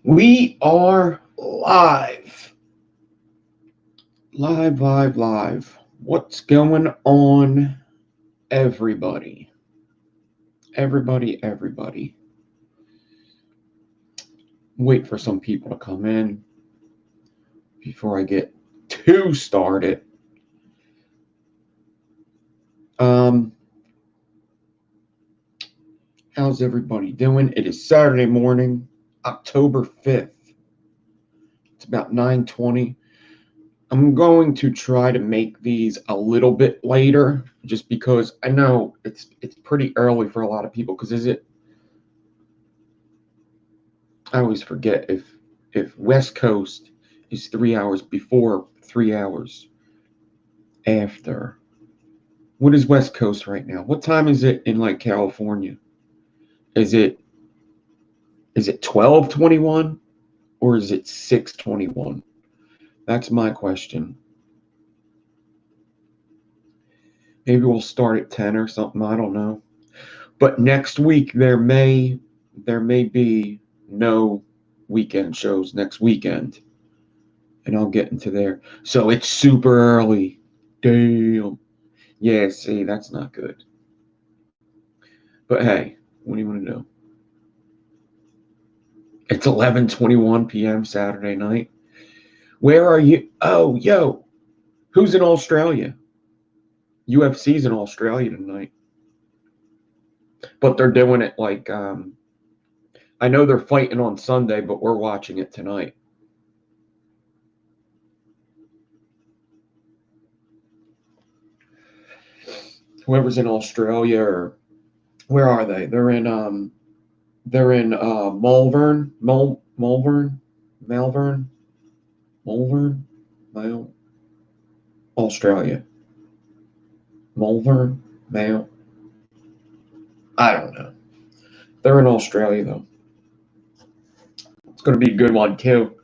We are live. Live. What's going on, everybody? Everybody. Wait for some people to come in before I get too started. Um, how's everybody doing? It is Saturday morning, October 5th. It's about 9:20. I'm going to try to make these a little bit later just because I know it's pretty early for a lot of people because I always forget if West Coast is 3 hours before, 3 hours after. What is West Coast right now? What time is it in like California? Is it 12:21 or is it 6:21? That's my question. Maybe we'll start at 10 or something, I don't know. But next week there may be no weekend shows next weekend. And I'll get into there. So it's super early. Damn. Yeah, see, that's not good. But hey, what do you want to do? It's 11:21 p.m. Saturday night. Where are you? Oh, yo, who's in Australia? UFC's in Australia tonight. But they're doing it like I know they're fighting on Sunday, but we're watching it tonight. Whoever's in Australia or where are they? They're in Malvern, Australia. Malvern, Mal. I don't know. They're in Australia though. It's going to be a good one too.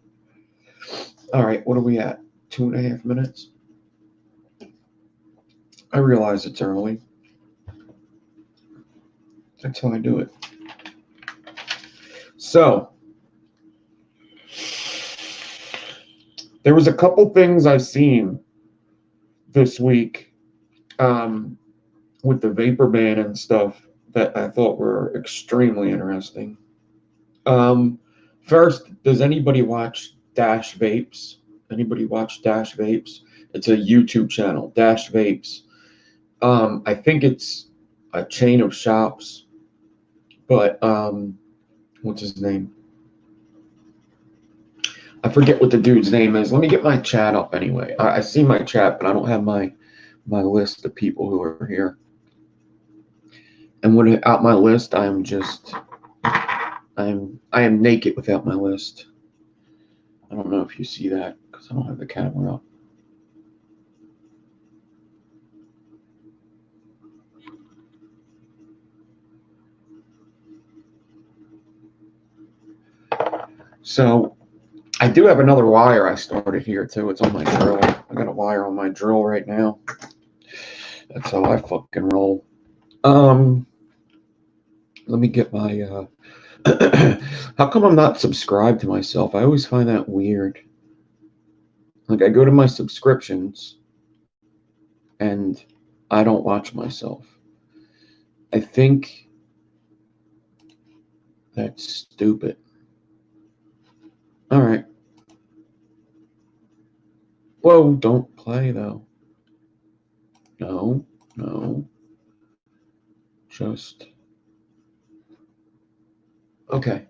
All right, what are we at? 2.5 minutes. I realize it's early. That's how I do it. So, there was a couple things I've seen this week with the vapor ban and stuff that I thought were extremely interesting. Um, First, does anybody watch Dash Vapes? Anybody watch Dash Vapes? It's a YouTube channel, Dash Vapes. I think it's a chain of shops, but what's his name? I forget what the dude's name is. Let me get my chat up anyway. I see my chat, but I don't have my list of people who are here. And without my list, I am naked without my list. I don't know if you see that because I don't have the camera up. So I do have another wire I started here too. It's on my drill. I got a wire on my drill right now. That's how I fucking roll. Let me get my how come I'm not subscribed to myself? I always find that weird. Like I go to my subscriptions and I don't watch myself. I think that's stupid. All right. Whoa, don't play though. No. Just okay.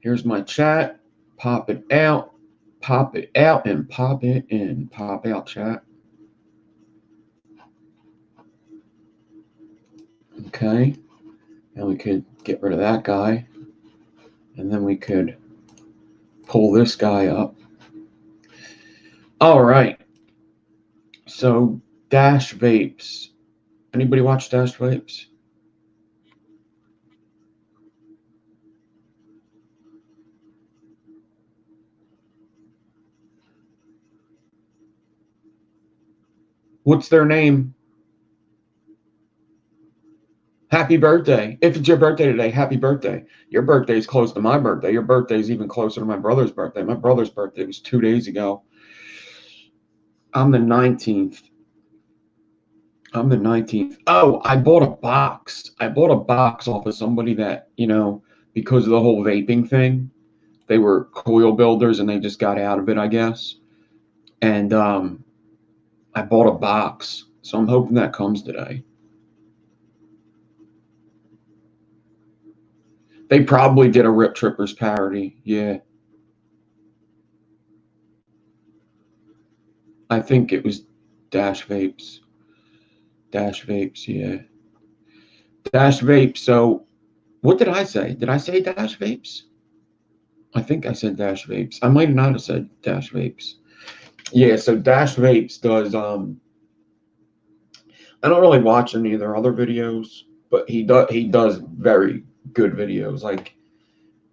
Here's my chat. Pop it out, and pop it in. Pop out chat. Okay. And we could get rid of that guy. And then we could pull this guy up. All right. So, Dash Vapes. Anybody watch Dash Vapes? What's their name? Happy birthday. If it's your birthday today, happy birthday. Your birthday is close to my birthday. Your birthday is even closer to my brother's birthday. My brother's birthday was 2 days ago. I'm the 19th. I'm the 19th. Oh, I bought a box. I bought a box off of somebody that, because of the whole vaping thing, they were coil builders and they just got out of it, I guess. And I bought a box. So I'm hoping that comes today. They probably did a Rip Trippers parody. Yeah. I think it was Dash Vapes. Dash Vapes, yeah. Dash Vapes. So what did I say? Did I say Dash Vapes? I think I said Dash Vapes. I might not have said Dash Vapes. Yeah, so Dash Vapes does I don't really watch any of their other videos, but he does very good videos, like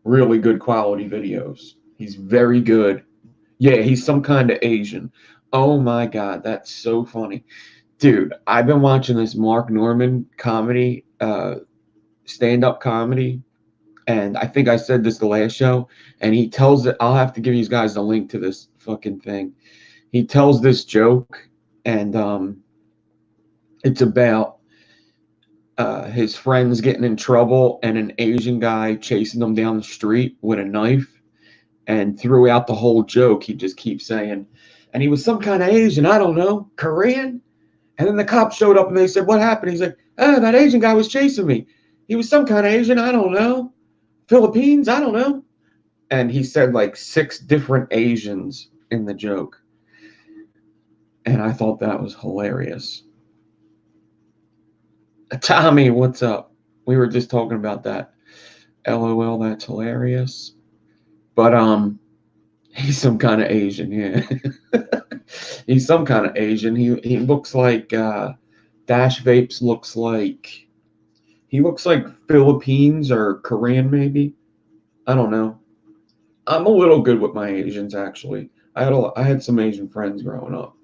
really good quality videos. He's very good. Yeah, he's some kind of Asian. Oh my God, that's so funny. Dude, I've been watching this Mark Norman comedy, stand-up comedy, and I think I said this the last show, and he tells it, I'll have to give you guys the link to this fucking thing. He tells this joke, and it's about his friends getting in trouble and an Asian guy chasing them down the street with a knife. And throughout the whole joke, he just keeps saying, and he was some kind of Asian, I don't know, Korean. And then the cops showed up and they said, what happened? He's like, oh, that Asian guy was chasing me. He was some kind of Asian, I don't know. Philippines, I don't know. And he said like 6 different Asians in the joke. And I thought that was hilarious. Tommy, what's up? We were just talking about that. LOL, that's hilarious. But he's some kind of Asian, yeah. He's some kind of Asian. He looks like Dash Vapes looks like he looks like Philippines or Korean maybe. I don't know. I'm a little good with my Asians actually. I had some Asian friends growing up.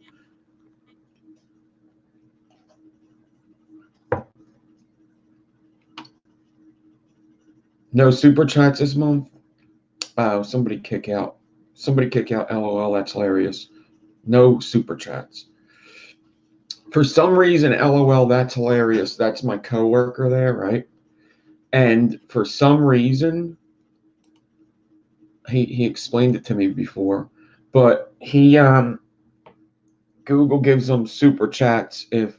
No super chats this month. Oh, somebody kick out. Somebody kick out. LOL. That's hilarious. No super chats. For some reason, LOL. That's hilarious. That's my coworker there, right? And for some reason, he explained it to me before, but he Google gives him super chats if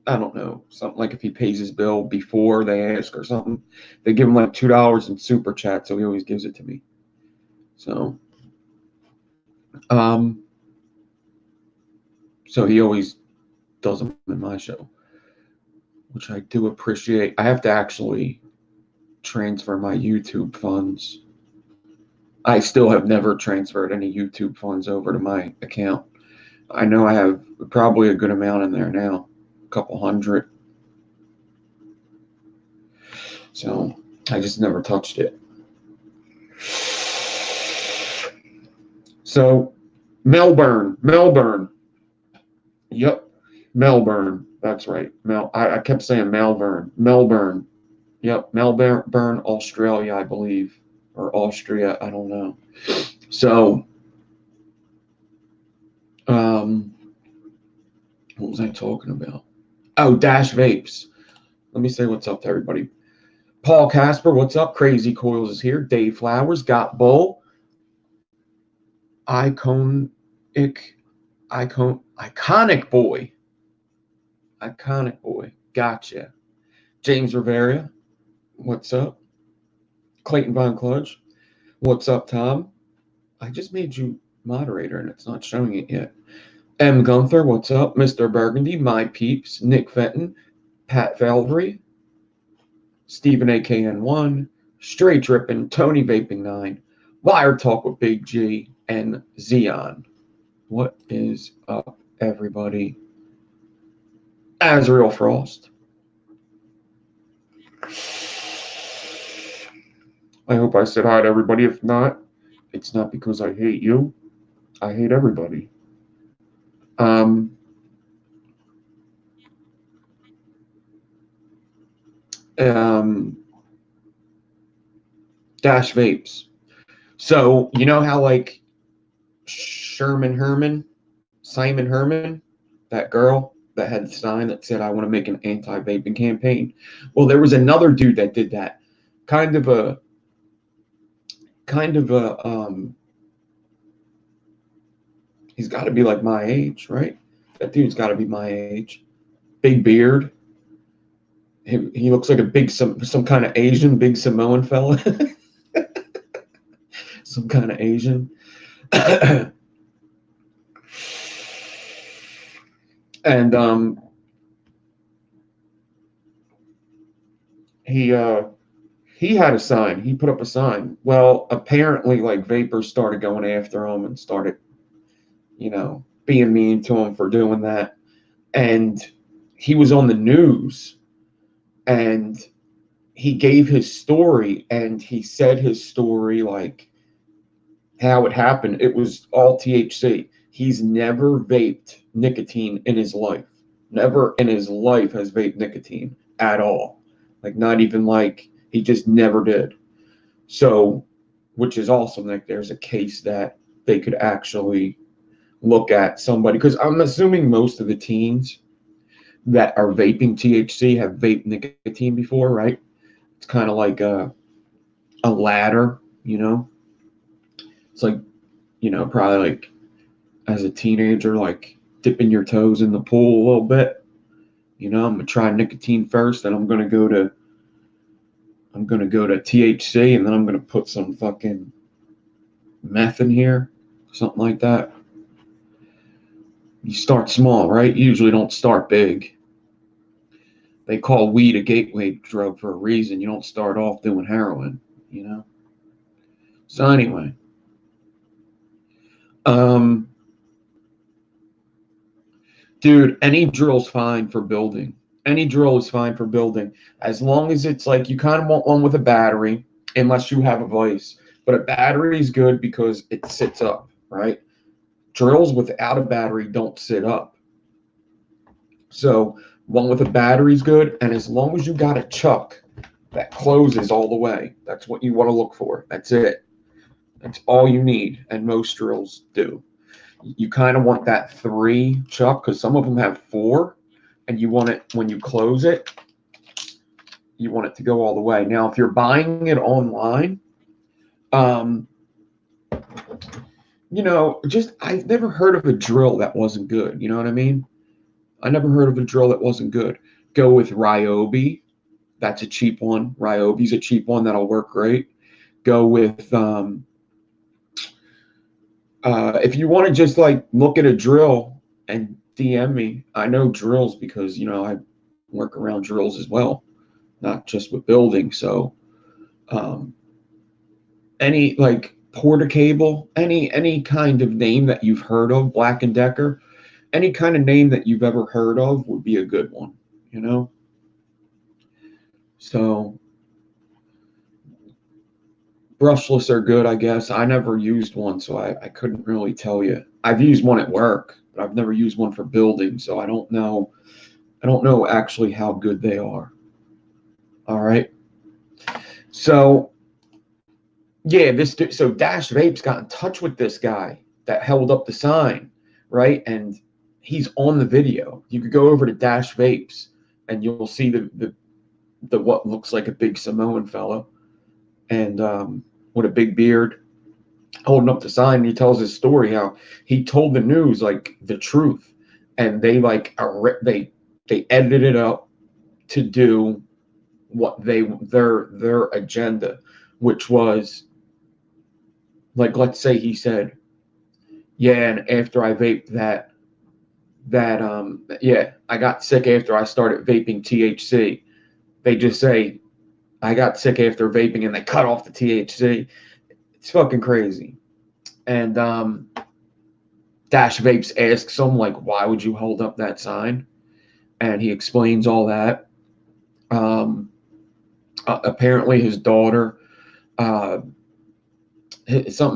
I don't know, something like if he pays his bill before they ask or something. They give him like $2 in super chat, so he always gives it to me. So um so he always does them in my show, which I do appreciate. I have to actually transfer my YouTube funds. I still have never transferred any YouTube funds over to my account. I know I have probably a good amount in there now, a couple hundred. So I just never touched it. So Melbourne. Yep, Melbourne. That's right. I kept saying Melbourne. Yep, Melbourne, Australia, I believe, or Austria. I don't know. So, what was I talking about? Oh, Dash Vapes. Let me say what's up to everybody. Paul Casper, what's up? Crazy Coils is here. Dave Flowers, Got Bull. Iconic boy. Iconic boy. Gotcha. James Rivera, what's up? Clayton Von Cludge, what's up, Tom? I just made you moderator and it's not showing it yet. M. Gunther, what's up? Mr. Burgundy, My Peeps, Nick Fenton, Pat Valvery, Stephen AKN1, Straight Trippin', Tony Vaping 9, Wire Talk with Big G, and Xeon. What is up, everybody? Azrael Frost. I hope I said hi to everybody. If not, it's not because I hate you. I hate everybody. um, Dash Vapes. So you know how like Simon Herman, that girl that had the sign that said, "I want to make an anti-vaping campaign." Well, there was another dude that did that. Kind of a, kind of a, he's got to be like my age, right? That dude's got to be my age. Big beard. He looks like a big, some kind of Asian, big Samoan fella. Some kind of Asian. And he had a sign. He put up a sign. Well, apparently, like vapors started going after him and started, being mean to him for doing that. And he was on the news, and he gave his story, and he said his story like how it happened. It was all THC. He's never vaped nicotine in his life. Never in his life has vaped nicotine at all. Like not even like he just never did. So, which is awesome. Like there's a case that they could actually look at somebody, because I'm assuming most of the teens that are vaping THC have vaped nicotine before, right? It's kind of like a ladder, It's like, probably like as a teenager, like dipping your toes in the pool a little bit. I'm gonna try nicotine first, then I'm gonna go to THC, and then I'm gonna put some fucking meth in here, something like that. You start small, right? You usually don't start big. They call weed a gateway drug for a reason. You don't start off doing heroin, So anyway, dude, any drill's fine for building. Any drill is fine for building, as long as it's like you kind of want one with a battery, unless you have a vice. But a battery is good because it sits up, right? Drills without a battery don't sit up. So one with a battery is good, and as long as you got a chuck that closes all the way, that's what you want to look for. That's it. That's all you need, and most drills do. You kind of want that 3 chuck, because some of them have 4, and you want it, when you close it, you want it to go all the way. Now, if you're buying it online, I've never heard of a drill that wasn't good. You know what I mean? I never heard of a drill that wasn't good. Go with Ryobi. That's a cheap one. Ryobi's a cheap one that'll work great. Go with if you want to just like look at a drill and DM me. I know drills because I work around drills as well, not just with building. So any like Portacable, any kind of name that you've heard of, Black and Decker, any kind of name that you've ever heard of would be a good one, So brushless are good, I guess. I never used one, so I couldn't really tell you. I've used one at work, but I've never used one for building, so I don't know. I don't know actually how good they are. All right. So yeah, so Dash Vapes got in touch with this guy that held up the sign, right? And he's on the video. You could go over to Dash Vapes and you'll see the what looks like a big Samoan fellow, and with a big beard, holding up the sign. And he tells his story how he told the news like the truth, and they they edited it up to do what their agenda, which was like, let's say he said, yeah, and after I vaped I got sick after I started vaping THC. They just say I got sick after vaping, and they cut off the THC. It's fucking crazy. And Dash Vapes asks him like, why would you hold up that sign? And he explains all that. Apparently his daughter, something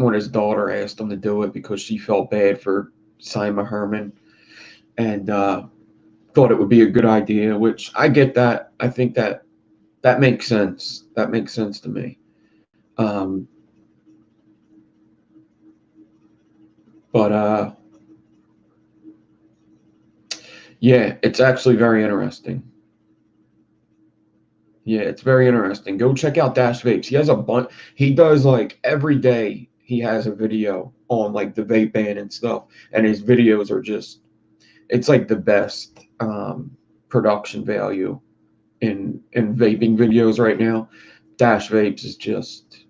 with his daughter asked him to do it because she felt bad for Simon Herman, and thought it would be a good idea, which I get that. I think that That makes sense. That makes sense to me. Um, but yeah, it's actually very interesting. Yeah, it's very interesting. Go check out Dash Vapes. He has a bunch. He does like every day. He has a video on like the vape ban and stuff, and his videos are just. It's like the best production value in vaping videos right now. Dash Vapes is just.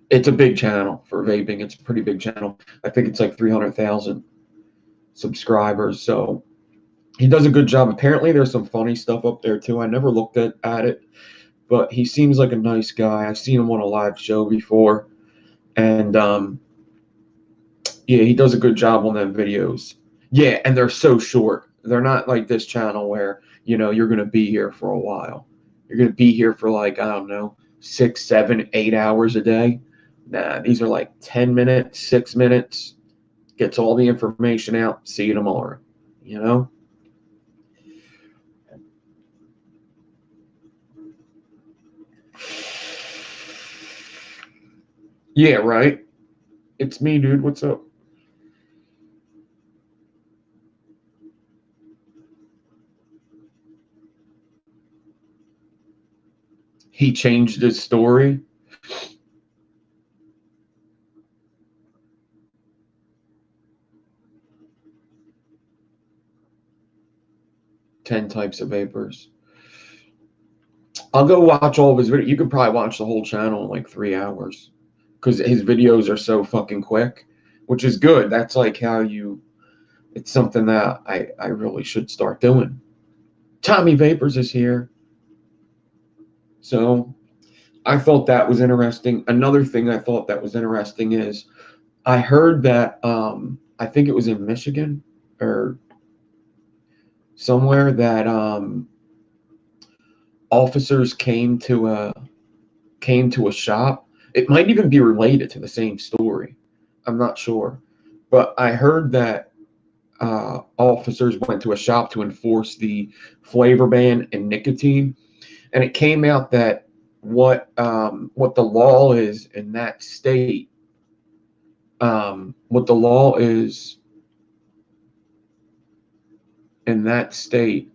It's a big channel for vaping. It's a pretty big channel. I think it's like 300,000 subscribers. So he does a good job. Apparently, there's some funny stuff up there too. I never looked at it, but he seems like a nice guy. I've seen him on a live show before, and yeah, he does a good job on them videos. Yeah, and they're so short. They're not like this channel where you're gonna be here for a while. You're gonna be here for like, I don't know, 6, 7, 8 hours a day. Nah, these are like 10 minutes, 6 minutes. Gets all the information out. See you tomorrow. You know. Yeah, right. It's me, dude. What's up? He changed his story. 10 types of vapors. I'll go watch all of his videos. You could probably watch the whole channel in like 3 hours because his videos are so fucking quick, which is good. That's like how you. It's something that I really should start doing. Tommy Vapors is here. So I thought that was interesting. Another thing I thought that was interesting is I heard that I think it was in Michigan or somewhere that officers came to a shop. It might even be related to the same story. I'm not sure, but I heard that officers went to a shop to enforce the flavor ban and nicotine, and it came out that what the law is in that state, what the law is in that state.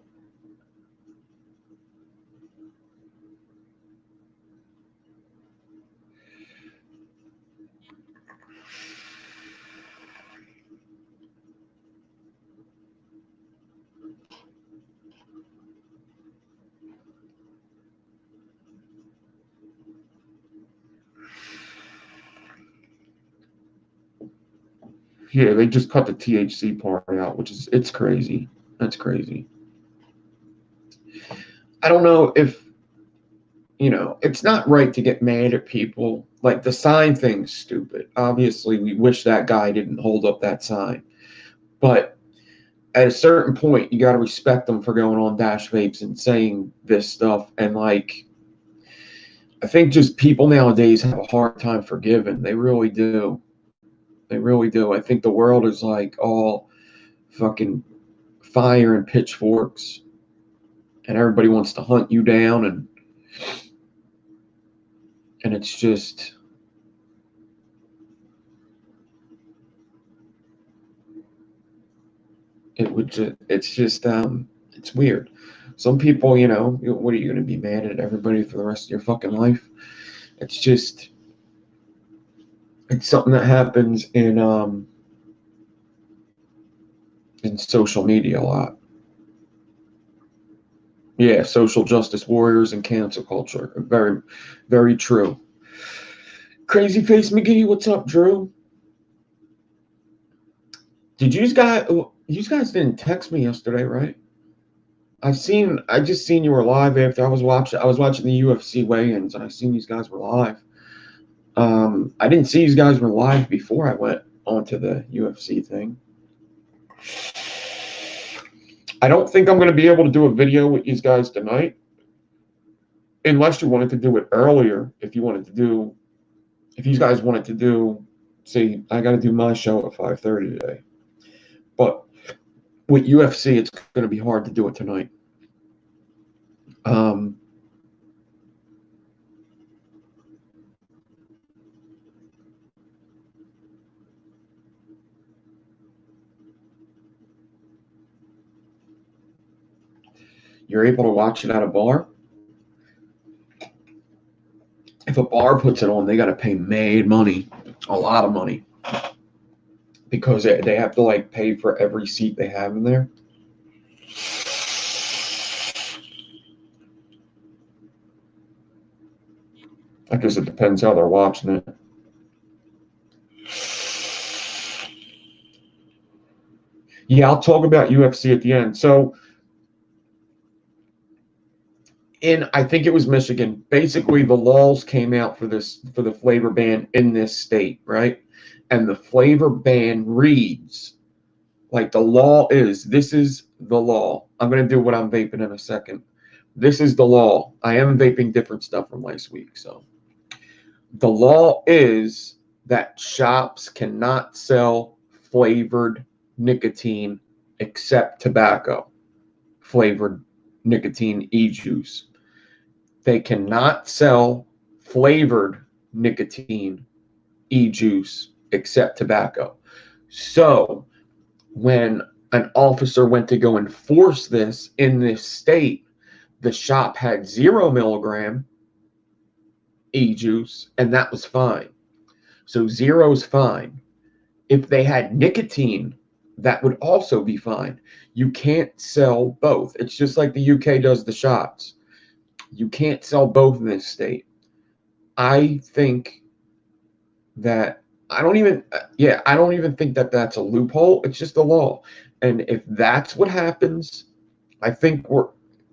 Yeah, they just cut the THC part out, which is it's crazy. That's crazy. I don't know if it's not right to get mad at people. Like the sign thing's stupid. Obviously, we wish that guy didn't hold up that sign. But at a certain point, you got to respect them for going on Dash Vapes and saying this stuff. And like, I think just people nowadays have a hard time forgiving. They really do. They really do. I think the world is like all fucking fire and pitchforks, and everybody wants to hunt you down, and it's just it's weird. Some people, what are you going to be mad at everybody for the rest of your fucking life? It's just it's something that happens in social media a lot. Yeah, social justice warriors and cancel culture. Very, very true. Crazy Face McGee, what's up, Drew? Did you guys didn't text me yesterday, right? I just seen you were live after I was watching the UFC weigh-ins and I seen these guys were live. I didn't see these guys were live before I went onto the UFC thing. I don't think I'm going to be able to do a video with these guys tonight, unless you wanted to do it earlier. If you guys wanted to do, see, I got to do my show at 5:30 today. But with UFC, it's going to be hard to do it tonight. Um, You're able to watch it at a bar. If a bar puts it on, they got to pay mad money, a lot of money, because they have to like pay for every seat they have in there. I guess it depends how they're watching it. Yeah, I'll talk about UFC at the end. So, I think it was Michigan, basically the laws came out for the flavor ban in this state, right? And the flavor ban reads like the law is, this is the law. I'm going to do what I'm vaping in a second. This is the law. I am vaping different stuff from last week. So the law is that shops cannot sell flavored nicotine except tobacco flavored nicotine e-juice. They cannot sell flavored nicotine e-juice except tobacco. So when an officer went to go enforce this in this state, the shop had 0 milligram e-juice, and that was fine. So 0 is fine. If they had nicotine, that would also be fine. You can't sell both. It's just like the UK does the shots. You can't sell both in this state. I think that I don't even think that that's a loophole. It's just the law. And if that's what happens, I think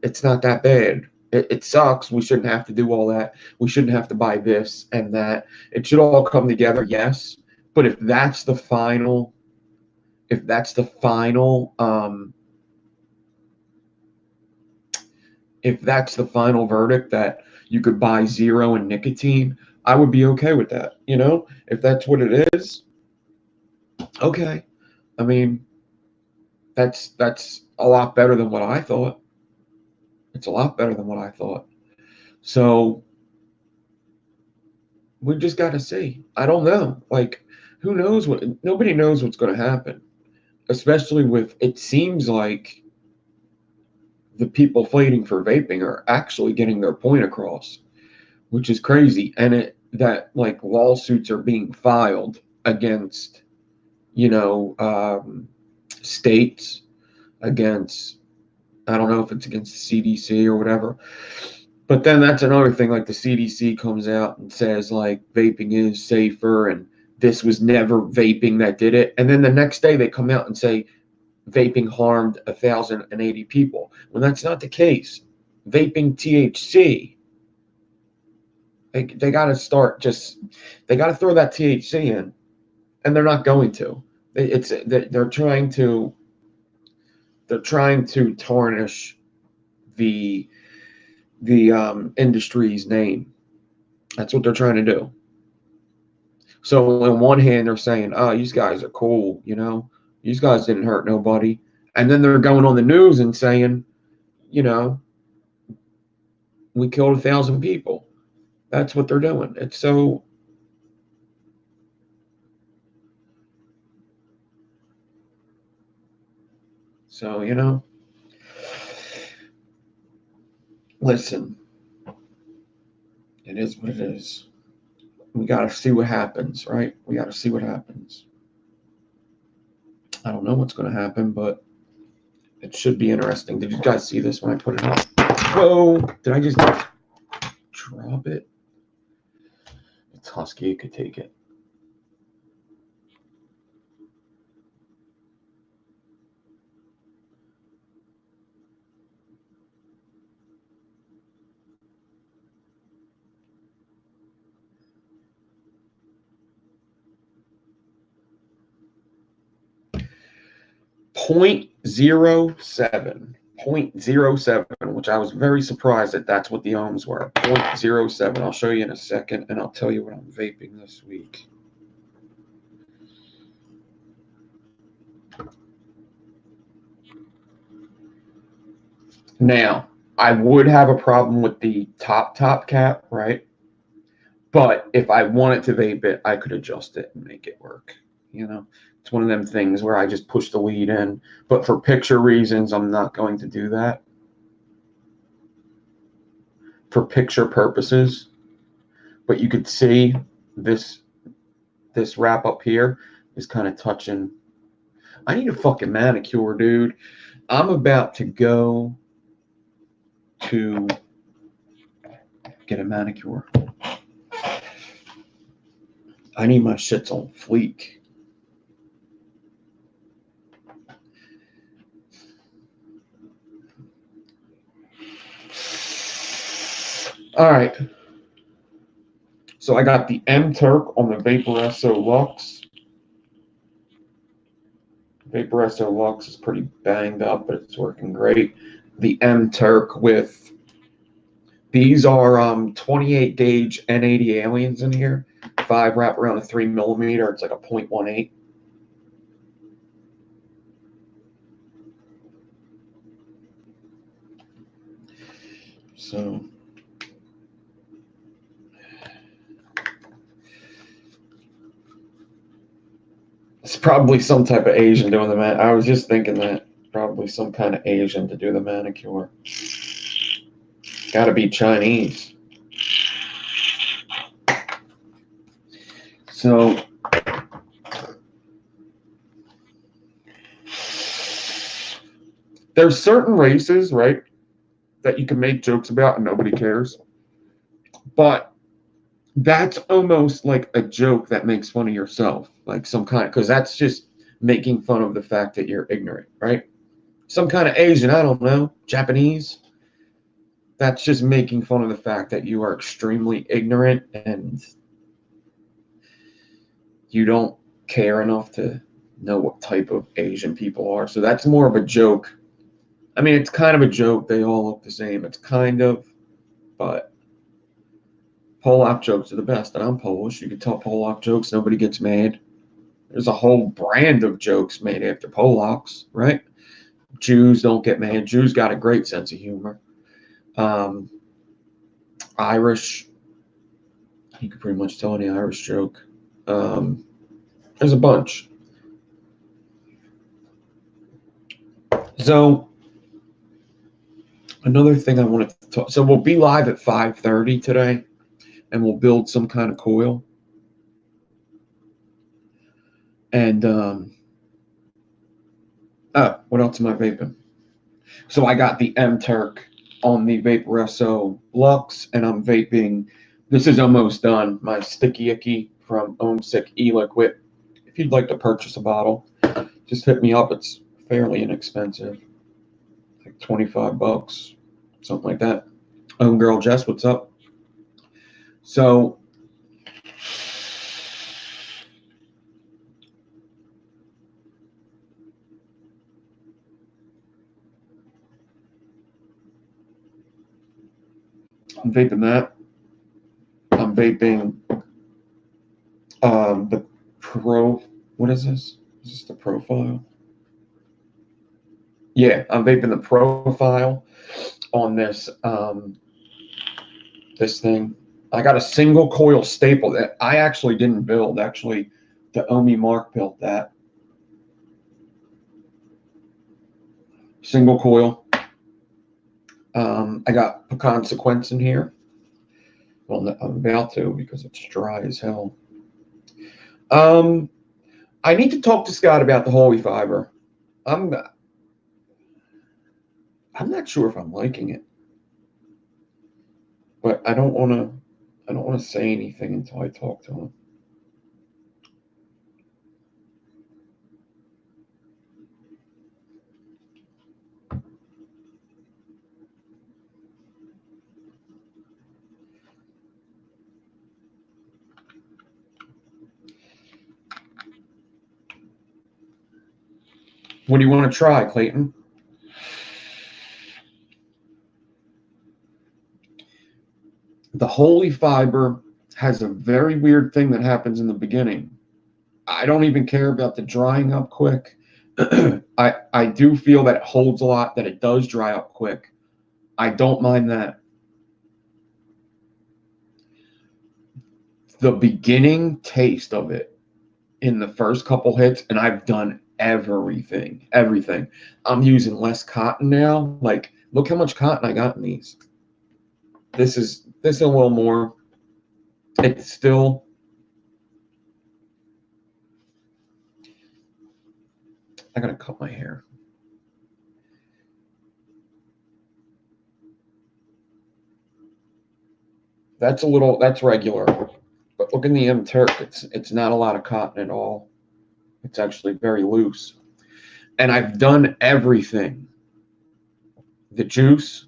it's not that bad. It sucks. We shouldn't have to do all that. We shouldn't have to buy this and that. It should all come together, yes. But if that's the final verdict that you could buy 0 in nicotine, I would be okay with that. If that's what it is, okay. I mean, that's a lot better than what I thought. It's a lot better than what I thought. So we just got to see. I don't know. Like, who knows nobody knows what's going to happen, especially with, it seems like the people fighting for vaping are actually getting their point across, which is crazy. And that like lawsuits are being filed against, states, against, I don't know if it's against the CDC or whatever. But then that's another thing, like the CDC comes out and says like vaping is safer and this was never vaping that did it. And then the next day they come out and say vaping harmed 1,080 people. When that's not the case. Vaping THC, they got to they got to throw that THC in, and they're not going to. They're trying to tarnish the industry's name. That's what they're trying to do. So on one hand, they're saying, "Oh, these guys are cool, these guys didn't hurt nobody," and then they're going on the news and saying, "We killed 1,000 people." That's what they're doing. It's so. So, listen, it is what it is. We got to see what happens, right? We got to see what happens. I don't know what's going to happen, but it should be interesting. Did you guys see this when I put it up? Whoa! Did I just drop it? It's husky. It could take it. .07, which I was very surprised that that's what the ohms were. 0.07. I'll show you in a second, and I'll tell you what I'm vaping this week. Now, I would have a problem with the top cap, right? But if I wanted to vape it, I could adjust it and make it work. It's one of them things where I just push the lead in. But for picture reasons, I'm not going to do that. for picture purposes, but you could see this wrap up here is kind of touching. I need a fucking manicure, dude. I'm about to go to get a manicure. I need my shits on fleek. All right. So I got the M Turk on the Vaporesso Lux. Vaporesso Lux is pretty banged up, but it's working great. The M Turk with, these are 28 gauge N80 aliens in here. 5 wrap around a 3mm. It's like a 0.18. So it's probably some type of Asian doing the man. I was just thinking that. Probably some kind of Asian to do the manicure. Gotta be Chinese. So there's certain races, right, that you can make jokes about and nobody cares. But that's almost like a joke that makes fun of yourself, like some kind, because that's just making fun of the fact that you're ignorant, right? Some kind of Asian, I don't know, Japanese. That's just making fun of the fact that you are extremely ignorant and you don't care enough to know what type of Asian people are. So that's more of a joke. I mean, it's kind of a joke. They all look the same. It's kind of, but Polak jokes are the best. And I'm Polish. You can tell Polak jokes. Nobody gets mad. There's a whole brand of jokes made after Polacks, right? Jews don't get mad. Jews got a great sense of humor. Irish, you could pretty much tell any Irish joke. There's a bunch. So another thing I wanted to talk. So we'll be live at 5:30 today, and we'll build some kind of coil. And what else am I vaping? So I got the M Turk on the Vaporesso Lux, and I'm vaping. This is almost done. My Sticky Icky from Ohmsick E-Liquid. If you'd like to purchase a bottle, just hit me up. It's fairly inexpensive, like $25, something like that. Girl Jess, what's up? So I'm vaping that. I'm vaping the Pro. What is this? Is this the Profile? Yeah, I'm vaping the Profile on this this thing. I got a single coil staple that I actually didn't build. Actually, the Omi Mark built that. Single coil. I got pecan sequence in here. Well, I'm about to because it's dry as hell. I need to talk to Scott about the holy fiber. I'm not sure if I'm liking it, but I don't want to say anything until I talk to him. What do you want to try, Clayton? The holy fiber has a very weird thing that happens in the beginning. I don't even care about the drying up quick. I do feel that it holds a lot, that it does dry up quick. I don't mind that. The beginning taste of it in the first couple hits, and I've done everything. I'm using less cotton now. Like, look how much cotton I got in these. This is a little more. It's still. I gotta cut my hair. That's a little. That's regular. But look in the M Turk. It's not a lot of cotton at all. It's actually very loose. And I've done everything. The juice.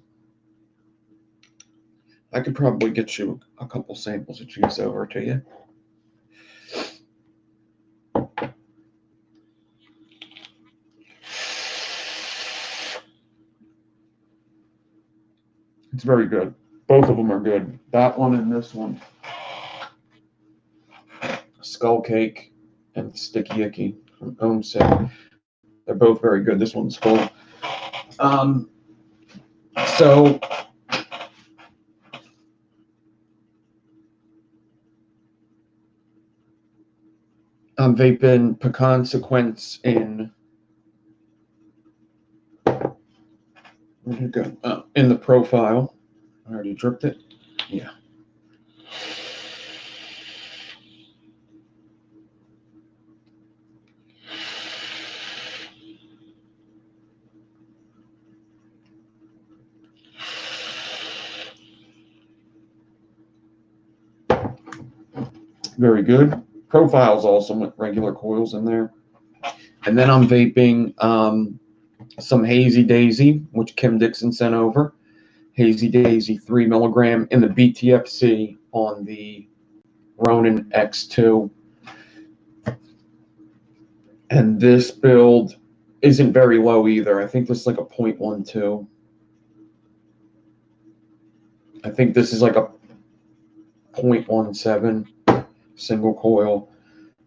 I could probably get you a couple samples of juice over to you. It's very good. Both of them are good. That one and this one. Skull Cake and Sticky Icky from Homesick. They're both very good. This one's full. So I'm vaping Pecan Sequence in. Where did it go? Oh, in the profile. I already dripped it. Yeah. Very good. Profiles also with regular coils in there. And then I'm vaping some Hazy Daisy, which Kim Dixon sent over. Hazy Daisy 3 milligram in the BTFC on the Ronin X2. And this build isn't very low either. I think this is like a 0.12. I think this is like a 0.17 single coil.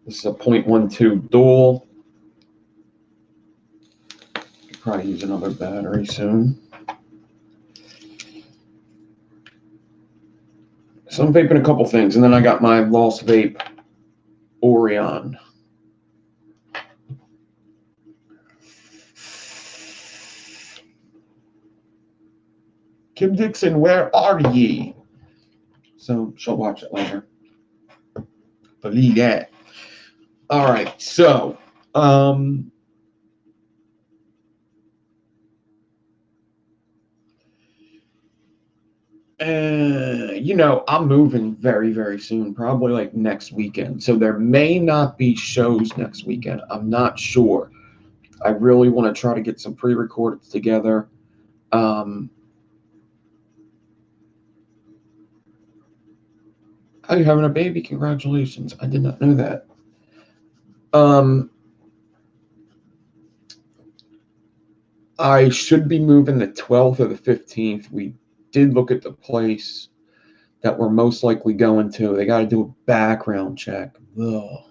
This is a 0.12 dual. Probably use another battery soon. So I'm vaping a couple things, and then I got my Lost Vape Orion. Kim Dixon, where are ye? So she'll watch it later. Believe that. All right, so you know, I'm moving very, very soon, probably like next weekend. So there may not be shows next weekend. I'm not sure. I really want to try to get some pre-recorded together. Are you having a baby? Congratulations. I did not know that. I should be moving the 12th or the 15th. We did look at the place that we're most likely going to. They got to do a background check. Ugh.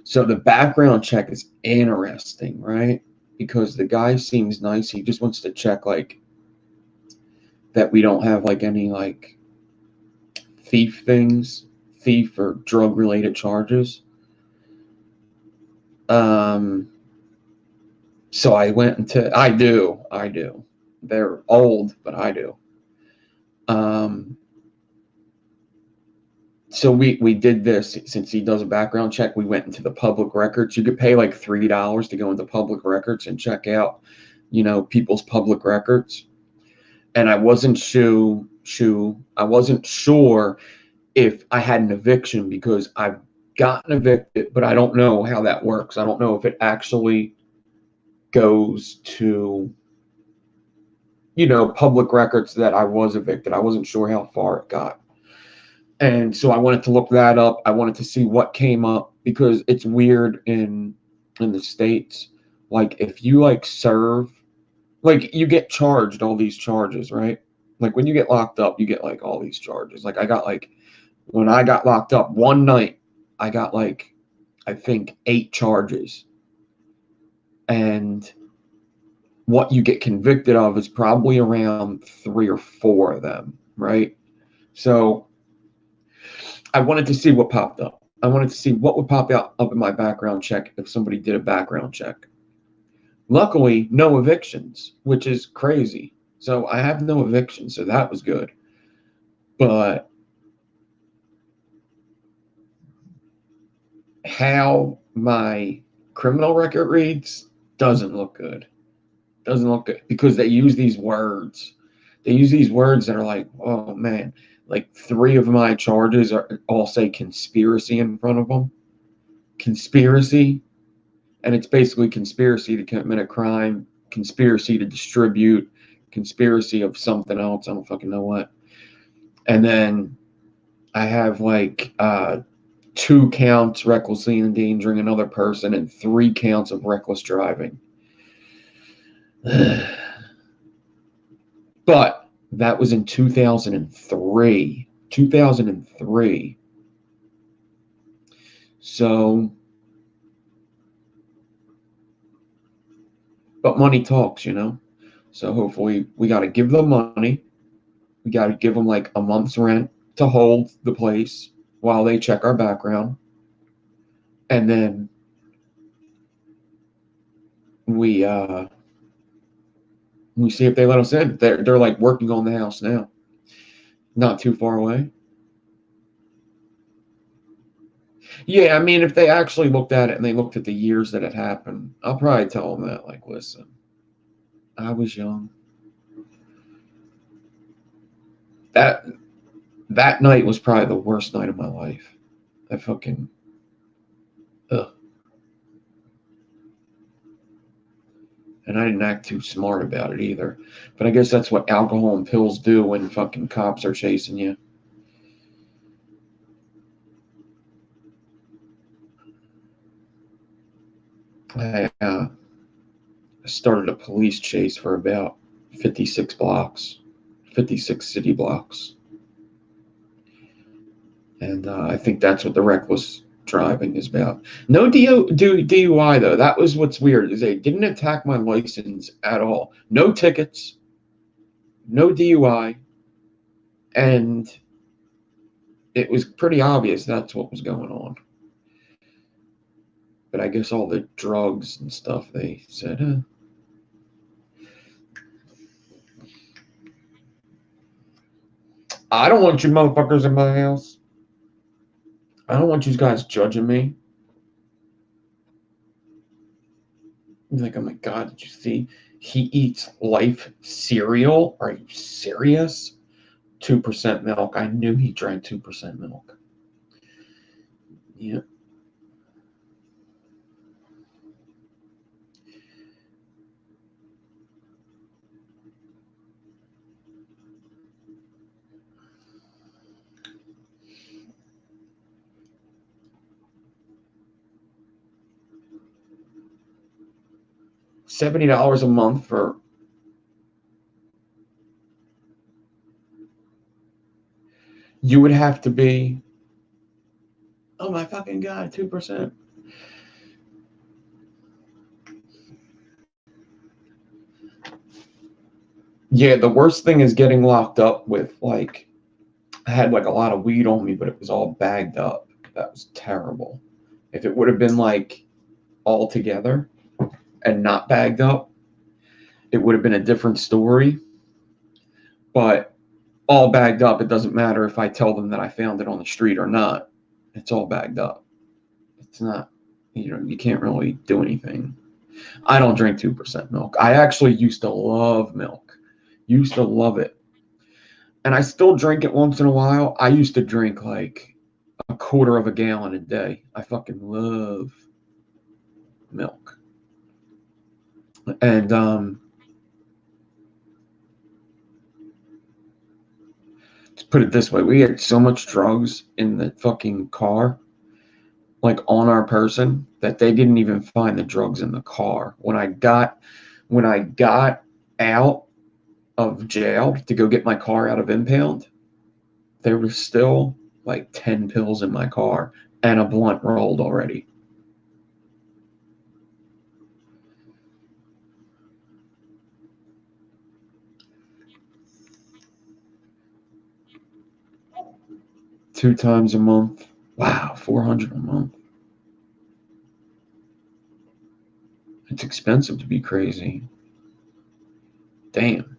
So the background check is interesting, right? Because the guy seems nice. He just wants to check, like, that we don't have, like, any, like, thief or drug-related charges. So I went into, I do. They're old, but I do. So we did this, since he does a background check, we went into the public records. You could pay like $3 to go into public records and check out, you know, people's public records. And I wasn't I wasn't sure if I had an eviction, because I've gotten evicted, but I don't know how that works. I don't know if it actually goes to, you know, public records that I was evicted. I wasn't sure how far it got. And so I wanted to look that up. I wanted to see what came up, because it's weird in the States. Like, if you like serve, like, you get charged all these charges, right? Like, when you get locked up, you get like all these charges. Like, I got, like, when I got locked up one night, I got like, I think 8 charges. And what you get convicted of is probably around 3 or 4 of them, right? So I wanted to see what popped up. I wanted to see what would pop up in my background check if somebody did a background check. Luckily, no evictions, which is crazy. So I have no evictions, so that was good. But how my criminal record reads doesn't look good. Doesn't look good because they use these words. They use these words that are like, oh man, like 3 of my charges are all say conspiracy in front of them. Conspiracy, and it's basically conspiracy to commit a crime, conspiracy to distribute, conspiracy of something else. I don't fucking know what. And then I have like 2 counts recklessly endangering another person and 3 counts of reckless driving. But that was in 2003. 2003. So, but money talks, you know? So hopefully we got to give them money. We got to give them like a month's rent to hold the place while they check our background. And then we see if they let us in. They're like working on the house now. Not too far away. Yeah, I mean, if they actually looked at it and they looked at the years that it happened, I'll probably tell them that, like, listen, I was young. That night was probably the worst night of my life. I fucking, ugh. And I didn't act too smart about it either. But I guess that's what alcohol and pills do when fucking cops are chasing you. I started a police chase for about 56 blocks, 56 city blocks. And I think that's what the reckless driving is about. No DUI, though. That was what's weird, is they didn't attack my license at all. No tickets, no DUI, and it was pretty obvious that's what was going on. But I guess all the drugs and stuff, they said, I don't want you motherfuckers in my house. I don't want you guys judging me. Like, oh my God, did you see? He eats Life cereal? Are you serious? 2% milk. I knew he drank 2% milk. Yeah. $70 a month for. You would have to be. Oh my fucking God, 2%. Yeah, the worst thing is getting locked up with, like, I had like a lot of weed on me, but it was all bagged up. That was terrible. If it would have been like all together and not bagged up, it would have been a different story. But all bagged up, it doesn't matter if I tell them that I found it on the street or not. It's all bagged up. It's not, you can't really do anything. I don't drink 2% milk. I actually used to love milk. Used to love it. And I still drink it once in a while. I used to drink like a quarter of a gallon a day. I fucking love milk. And let's put it this way, we had so much drugs in the fucking car, like on our person, that they didn't even find the drugs in the car. When I got out of jail to go get my car out of impound, there was still like 10 pills in my car and a blunt rolled already. Two times a month. Wow, 400 a month. It's expensive to be crazy. Damn.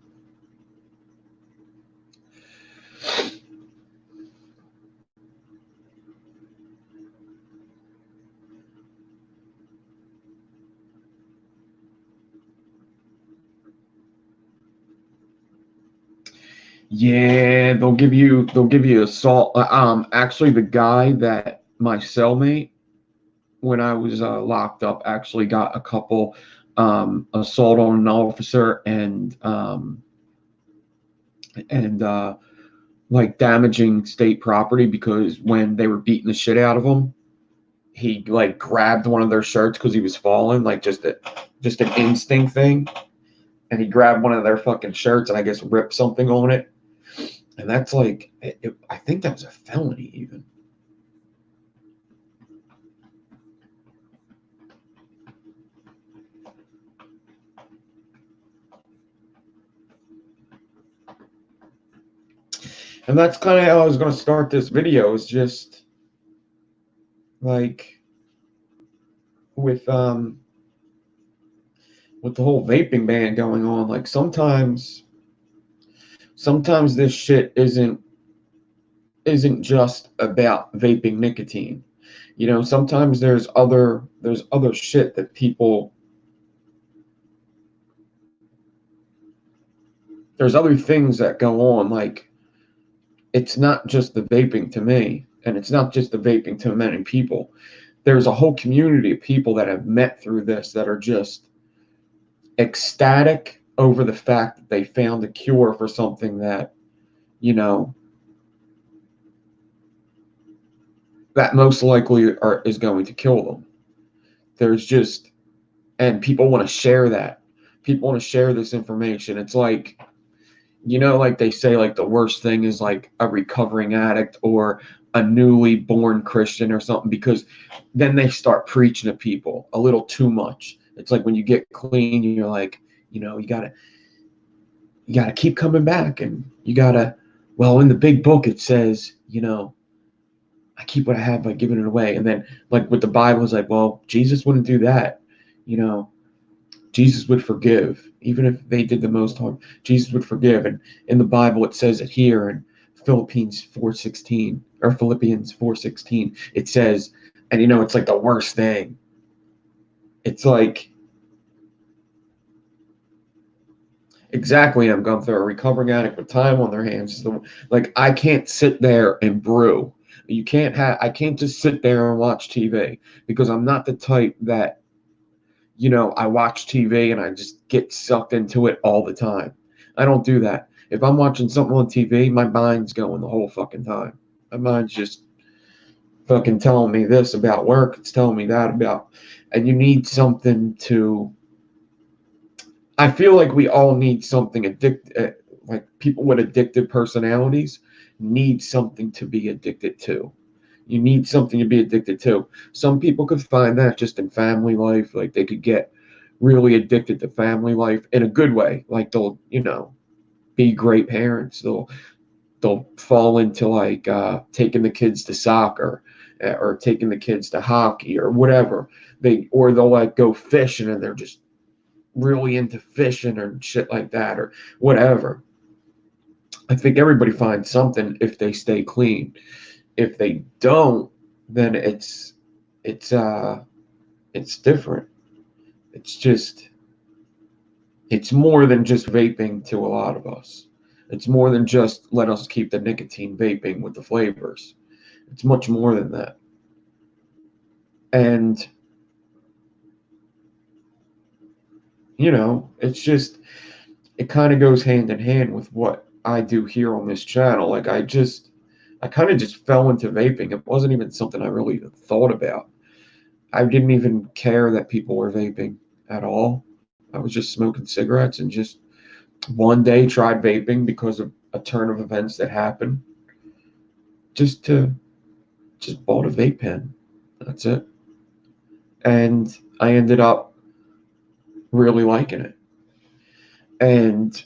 Yeah, they'll give you assault. Actually, the guy that my cellmate when I was locked up actually got a couple assault on an officer and like damaging state property because when they were beating the shit out of him, he like grabbed one of their shirts because he was falling, like just an instinct thing, and he grabbed one of their fucking shirts and I guess ripped something on it, and that's like I think that was a felony even. And that's kind of how I was going to start this video. Is just like with um with the whole vaping ban going on. Like sometimes this shit isn't just about vaping nicotine. You know, sometimes there's other shit that people there's other things that go on. Like it's not just the vaping to me, and it's not just the vaping to many people. There's a whole community of people that have met through this that are just ecstatic over the fact that they found a cure for something that, you know, that most likely is going to kill them. There's just, and people want to share that. People want to share this information. It's like, like they say, like the worst thing is like a recovering addict or a newly born Christian or something, because then they start preaching to people a little too much. It's like when you get clean, you're like, you gotta keep coming back, and you gotta, well, in the big book it says, I keep what I have by giving it away. And then like with the Bible, it's like, well, Jesus wouldn't do that. You know, Jesus would forgive, even if they did the most harm. Jesus would forgive. And in the Bible, it says it here in Philippians 4:16, it says, and it's like the worst thing. It's like, exactly, I'm going through a recovering addict with time on their hands. Like, I can't sit there and brew. I can't just sit there and watch TV, because I'm not the type that, I watch TV and I just get sucked into it all the time. I don't do that. If I'm watching something on TV, my mind's going the whole fucking time. My mind's just fucking telling me this about work. It's telling me that about, and you need something to, I feel like we all need something like people with addictive personalities need something to be addicted to. You need something to be addicted to. Some people could find that just in family life. Like they could get really addicted to family life in a good way. Like they'll, be great parents. They'll fall into like taking the kids to soccer or taking the kids to hockey or whatever. They'll like go fishing and they're just really into fishing or shit like that or whatever. I think everybody finds something if they stay clean. If they don't, then it's different. It's just it's more than just vaping to a lot of us. It's more than just let us keep the nicotine vaping with the flavors. It's much more than that. And it's just it kind of goes hand in hand with what I do here on this channel. Like I kind of just fell into vaping. It wasn't even something I really even thought about. I didn't even care that people were vaping at all. I was just smoking cigarettes and just one day tried vaping because of a turn of events that happened. Just bought a vape pen. That's it. And I ended up really liking it. And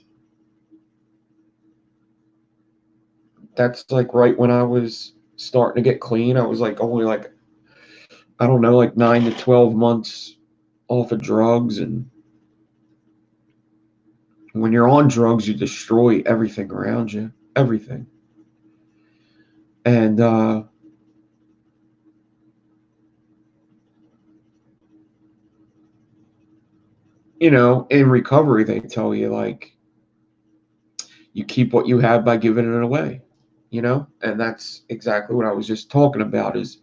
that's like right when I was starting to get clean. I was like only like, I don't know, like 9 to 12 months off of drugs. And when you're on drugs, you destroy everything around you, everything. And in recovery, they tell you like you keep what you have by giving it away, you know? And that's exactly what I was just talking about is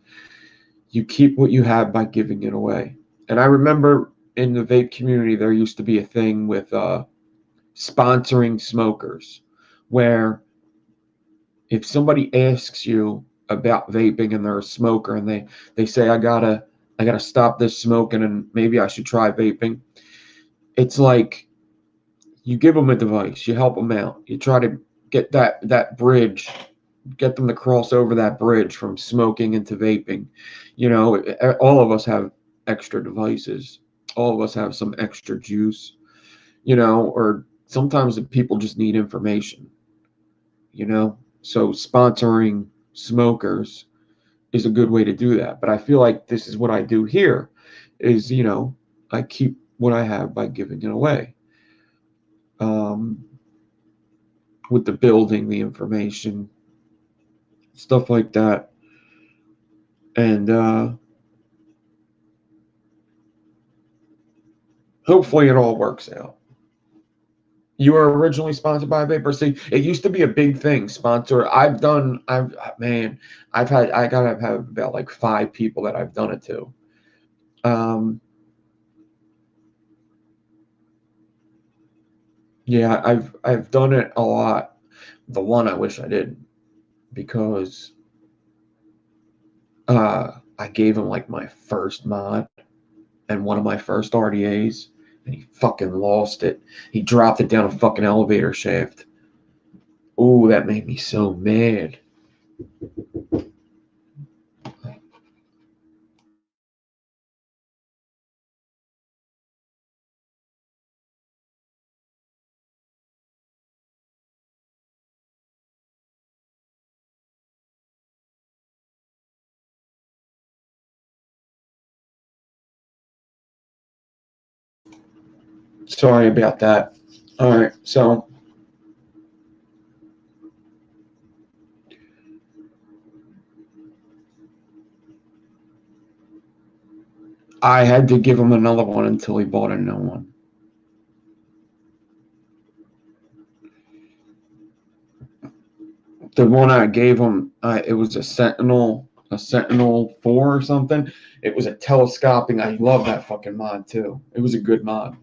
you keep what you have by giving it away. And I remember in the vape community, there used to be a thing with sponsoring smokers where if somebody asks you about vaping and they're a smoker and they say I gotta stop this smoking and maybe I should try vaping, it's like you give them a device, you help them out, you try to get that bridge, get them to cross over that bridge from smoking into vaping. You know, all of us have extra devices, all of us have some extra juice, you know, or sometimes the people just need information, you know. So sponsoring smokers is a good way to do that. But I feel like this is what I do here is, you know, I keep what I have by giving it away. Um, with the building, the information, stuff like that. And hopefully it all works out. You were originally sponsored by Vapor. See, it used to be a big thing. Sponsor. Man, I gotta have about like 5 people that I've done it to. Um, yeah, I've done it a lot. The one I wish I didn't because I gave him like my first mod and one of my first RDAs, and he fucking lost it. He dropped it down a fucking elevator shaft. Oh, that made me so mad. Sorry about that. All right, so I had to give him another one until he bought a new one. The one I gave him, it was a Sentinel 4 or something. It was a telescoping. I love that fucking mod too. It was a good mod.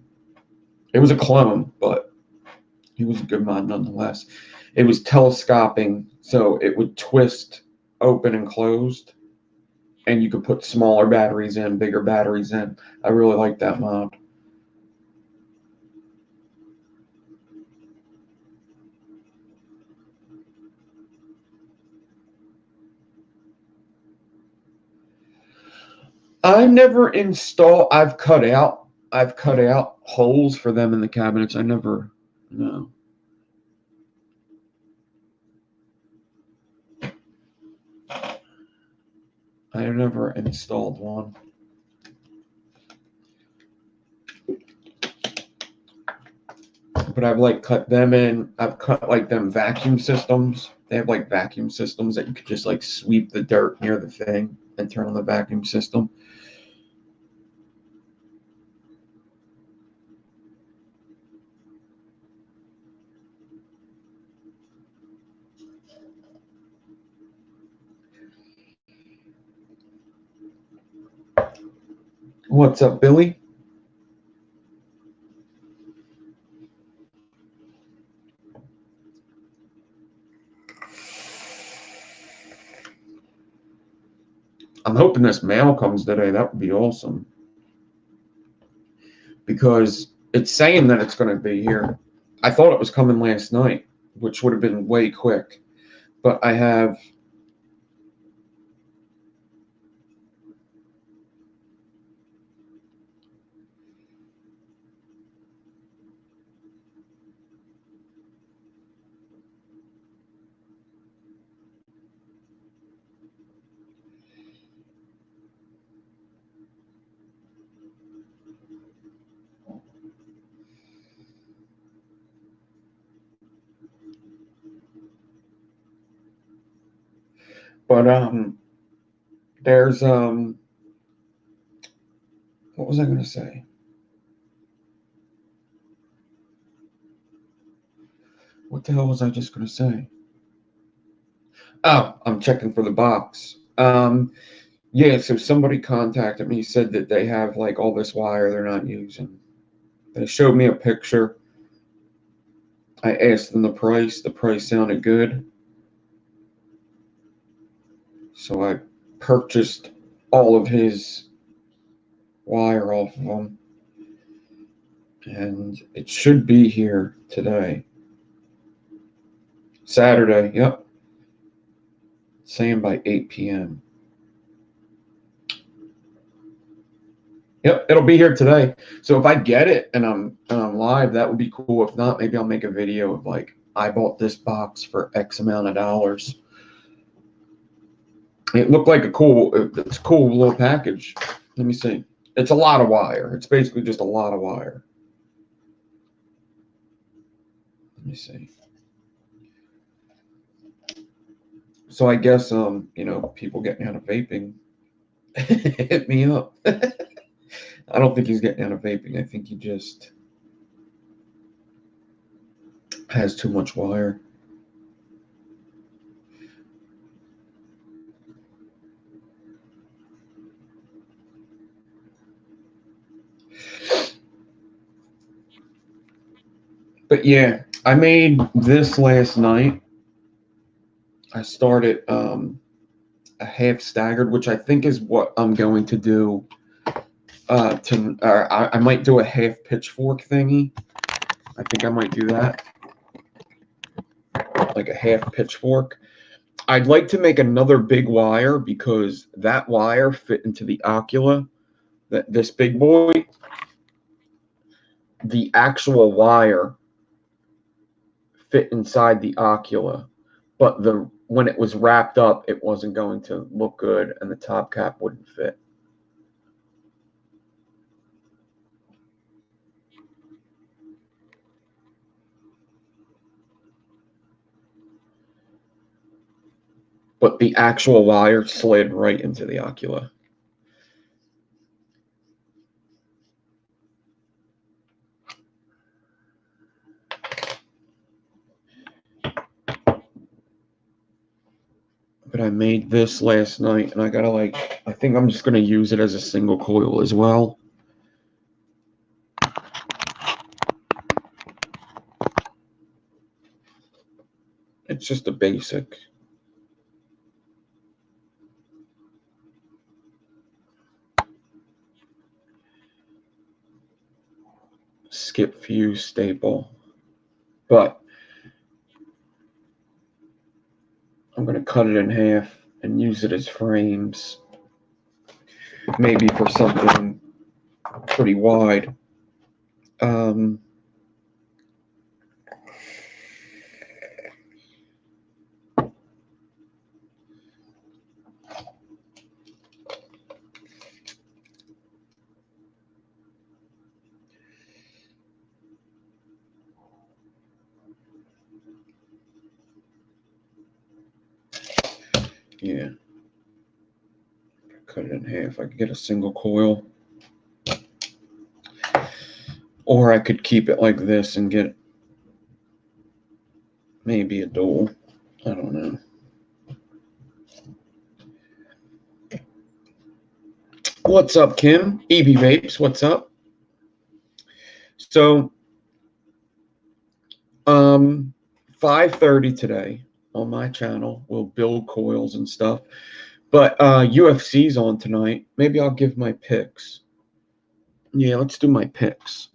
It was a clone, but it was a good mod nonetheless. It was telescoping, so it would twist open and closed, and you could put smaller batteries in, bigger batteries in. I really like that mod. I never install. I've cut out holes for them in the cabinets. I never. No. I never installed one. But I've like cut them in. I've cut like them vacuum systems. They have like vacuum systems that you could just like sweep the dirt near the thing and turn on the vacuum system. What's up, Billy? I'm hoping this mail comes today. That would be awesome. Because it's saying that it's going to be here. I thought it was coming last night, which would have been way quick. But I have. But there's what was I going to say? What the hell was I just going to say? Oh, I'm checking for the box. Yeah, so somebody contacted me, said that they have like all this wire they're not using. They showed me a picture. I asked them the price. The price sounded good. So I purchased all of his wire off of him. And it should be here today. Saturday, yep. Saying by 8 p.m. Yep, it'll be here today. So if I get it and I'm live, that would be cool. If not, maybe I'll make a video of like I bought this box for X amount of dollars. It looked like it's a cool little package. Let me see. It's a lot of wire. It's basically just a lot of wire. Let me see. So I guess people getting out of vaping hit me up. I don't think he's getting out of vaping. I think he just has too much wire. But yeah, I made this last night. I started a half staggered, which I think is what I'm going to do. I might do a half pitchfork thingy. I think I might do that, like a half pitchfork. I'd like to make another big wire because that wire fit into the ocula. This big boy, the actual wire fit inside the ocula, but when it was wrapped up, it wasn't going to look good, and the top cap wouldn't fit. But the actual wire slid right into the ocula. But I made this last night, and I think I'm just going to use it as a single coil as well. It's just a basic. Skip fuse staple. But I'm going to cut it in half and use it as frames. Maybe for something pretty wide. Yeah. Cut it in half. I could get a single coil. Or I could keep it like this and get maybe a dual. I don't know. What's up, Kim? EB Vapes, what's up? So, 5:30 today on my channel. We'll build coils and stuff. But UFC's on tonight. Maybe I'll give my picks. Yeah, let's do my picks.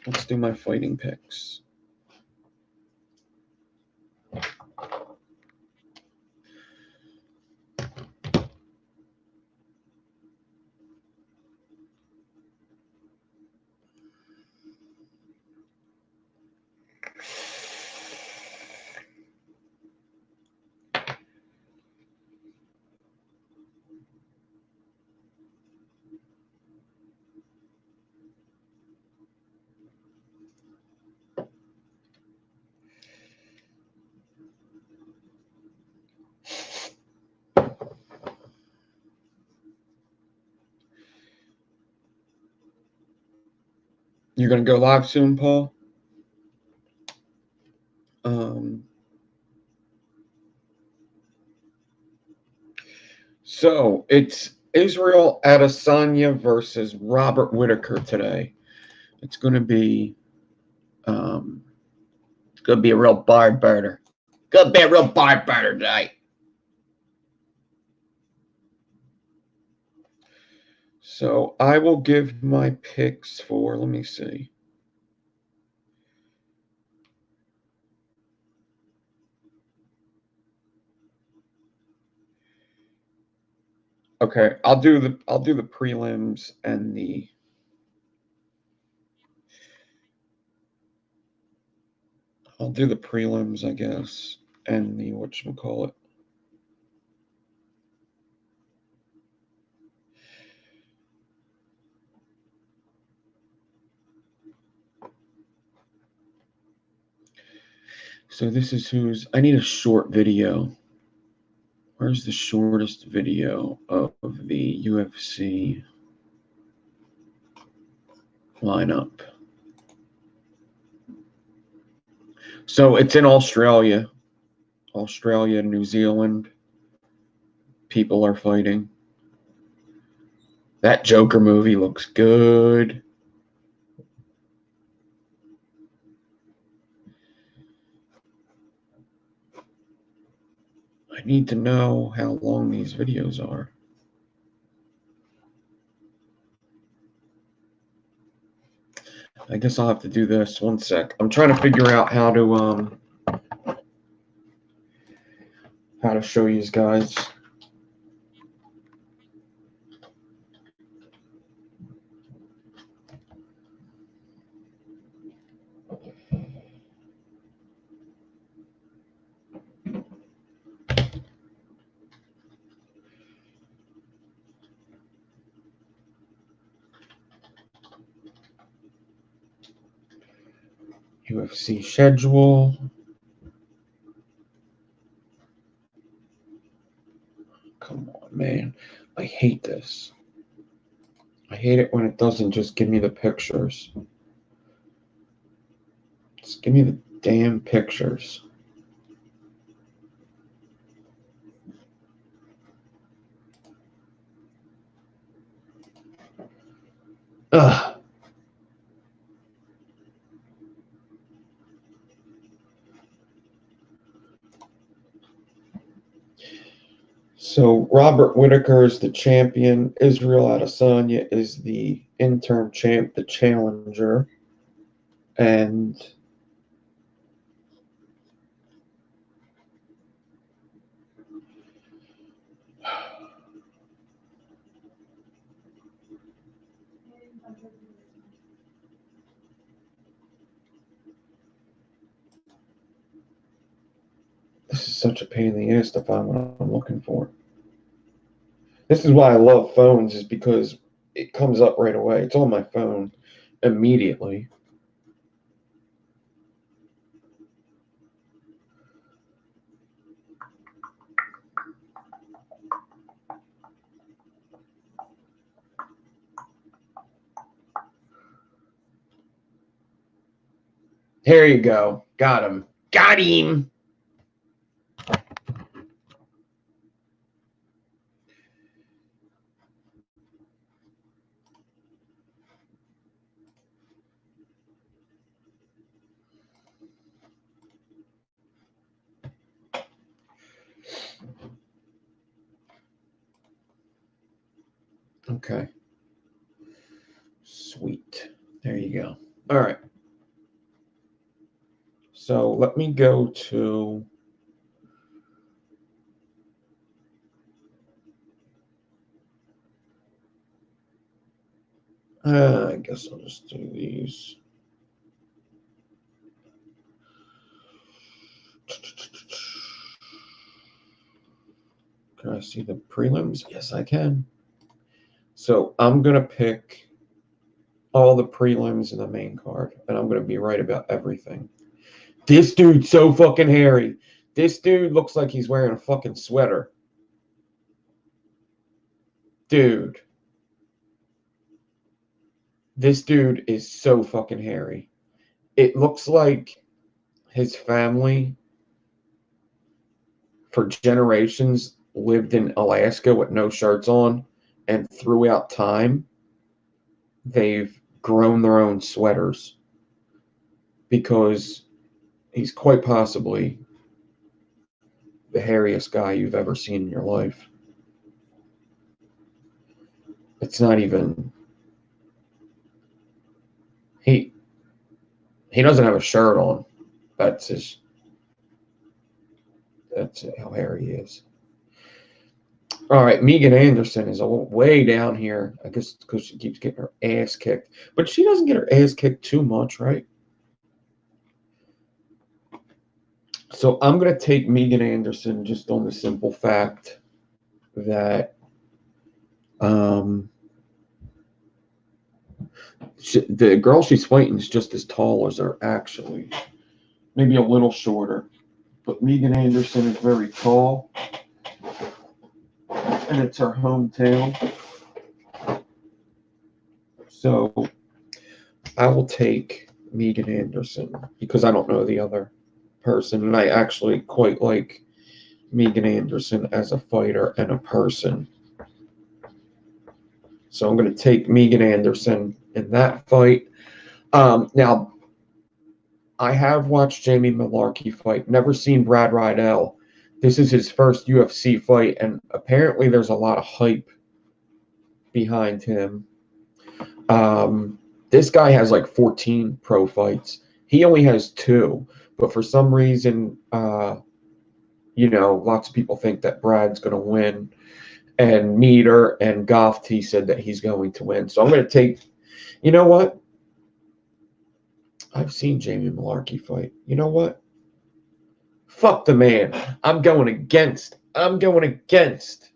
Let's do my fighting picks. You're going to go live soon, Paul? So it's Israel Adesanya versus Robert Whittaker today. It's gonna be a real bar burner. Gonna be a real bar burner tonight. So I will give my picks for, let me see. Okay, I'll do the prelims and the I'll do the prelims, I guess, and the whatchamacallit. So this is who's, I need a short video. Where's the shortest video of the UFC lineup? So it's in Australia, New Zealand. People are fighting. That Joker movie looks good. I need to know how long these videos are. I guess I'll have to do this. One sec. I'm trying to figure out how to show you guys. UFC schedule. Come on, man. I hate this. I hate it when it doesn't just give me the pictures. Just give me the damn pictures. Ugh. So Robert Whittaker is the champion. Israel Adesanya is the interim champ, the challenger. And this is such a pain in the ass to find what I'm looking for. This is why I love phones, is because it comes up right away. It's on my phone immediately. Here you go. Got him. Got him. Okay. Sweet. There you go. All right. So let me go to I guess I'll just do these. Can I see the prelims? Yes, I can. So I'm going to pick all the prelims in the main card, and I'm going to be right about everything. This dude's so fucking hairy. This dude looks like he's wearing a fucking sweater. Dude. This dude is so fucking hairy. It looks like his family for generations lived in Alaska with no shirts on, and throughout time, they've grown their own sweaters because he's quite possibly the hairiest guy you've ever seen in your life. It's not even he doesn't have a shirt on. That's how hairy he is. All right, Megan Anderson is way down here. I guess because she keeps getting her ass kicked. But she doesn't get her ass kicked too much, right? So I'm going to take Megan Anderson just on the simple fact that the girl she's fighting is just as tall as her, actually. Maybe a little shorter. But Megan Anderson is very tall. And it's her hometown. So I will take Megan Anderson because I don't know the other person. And I actually quite like Megan Anderson as a fighter and a person. So I'm going to take Megan Anderson in that fight. Now, I have watched Jamie Malarkey fight. Never seen Brad Riddell. This is his first UFC fight, and apparently there's a lot of hype behind him. This guy has like 14 pro fights. He only has 2, but for some reason, lots of people think that Brad's going to win. And Meter and Goff-T said that he's going to win. So I'm going to take, you know what? I've seen Jamie Malarkey fight. You know what? Fuck the man. I'm going against him. I'm going against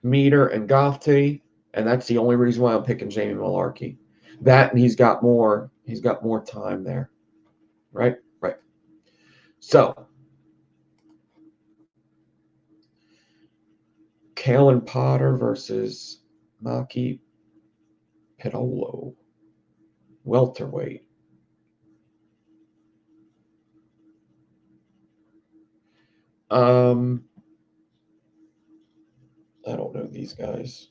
Meter and Goff-T, and that's the only reason why I'm picking Jamie Malarkey. That, and he's got more time there. Right? Right. So, Kalen Potter versus Maki Pitolo. Welterweight. I don't know these guys.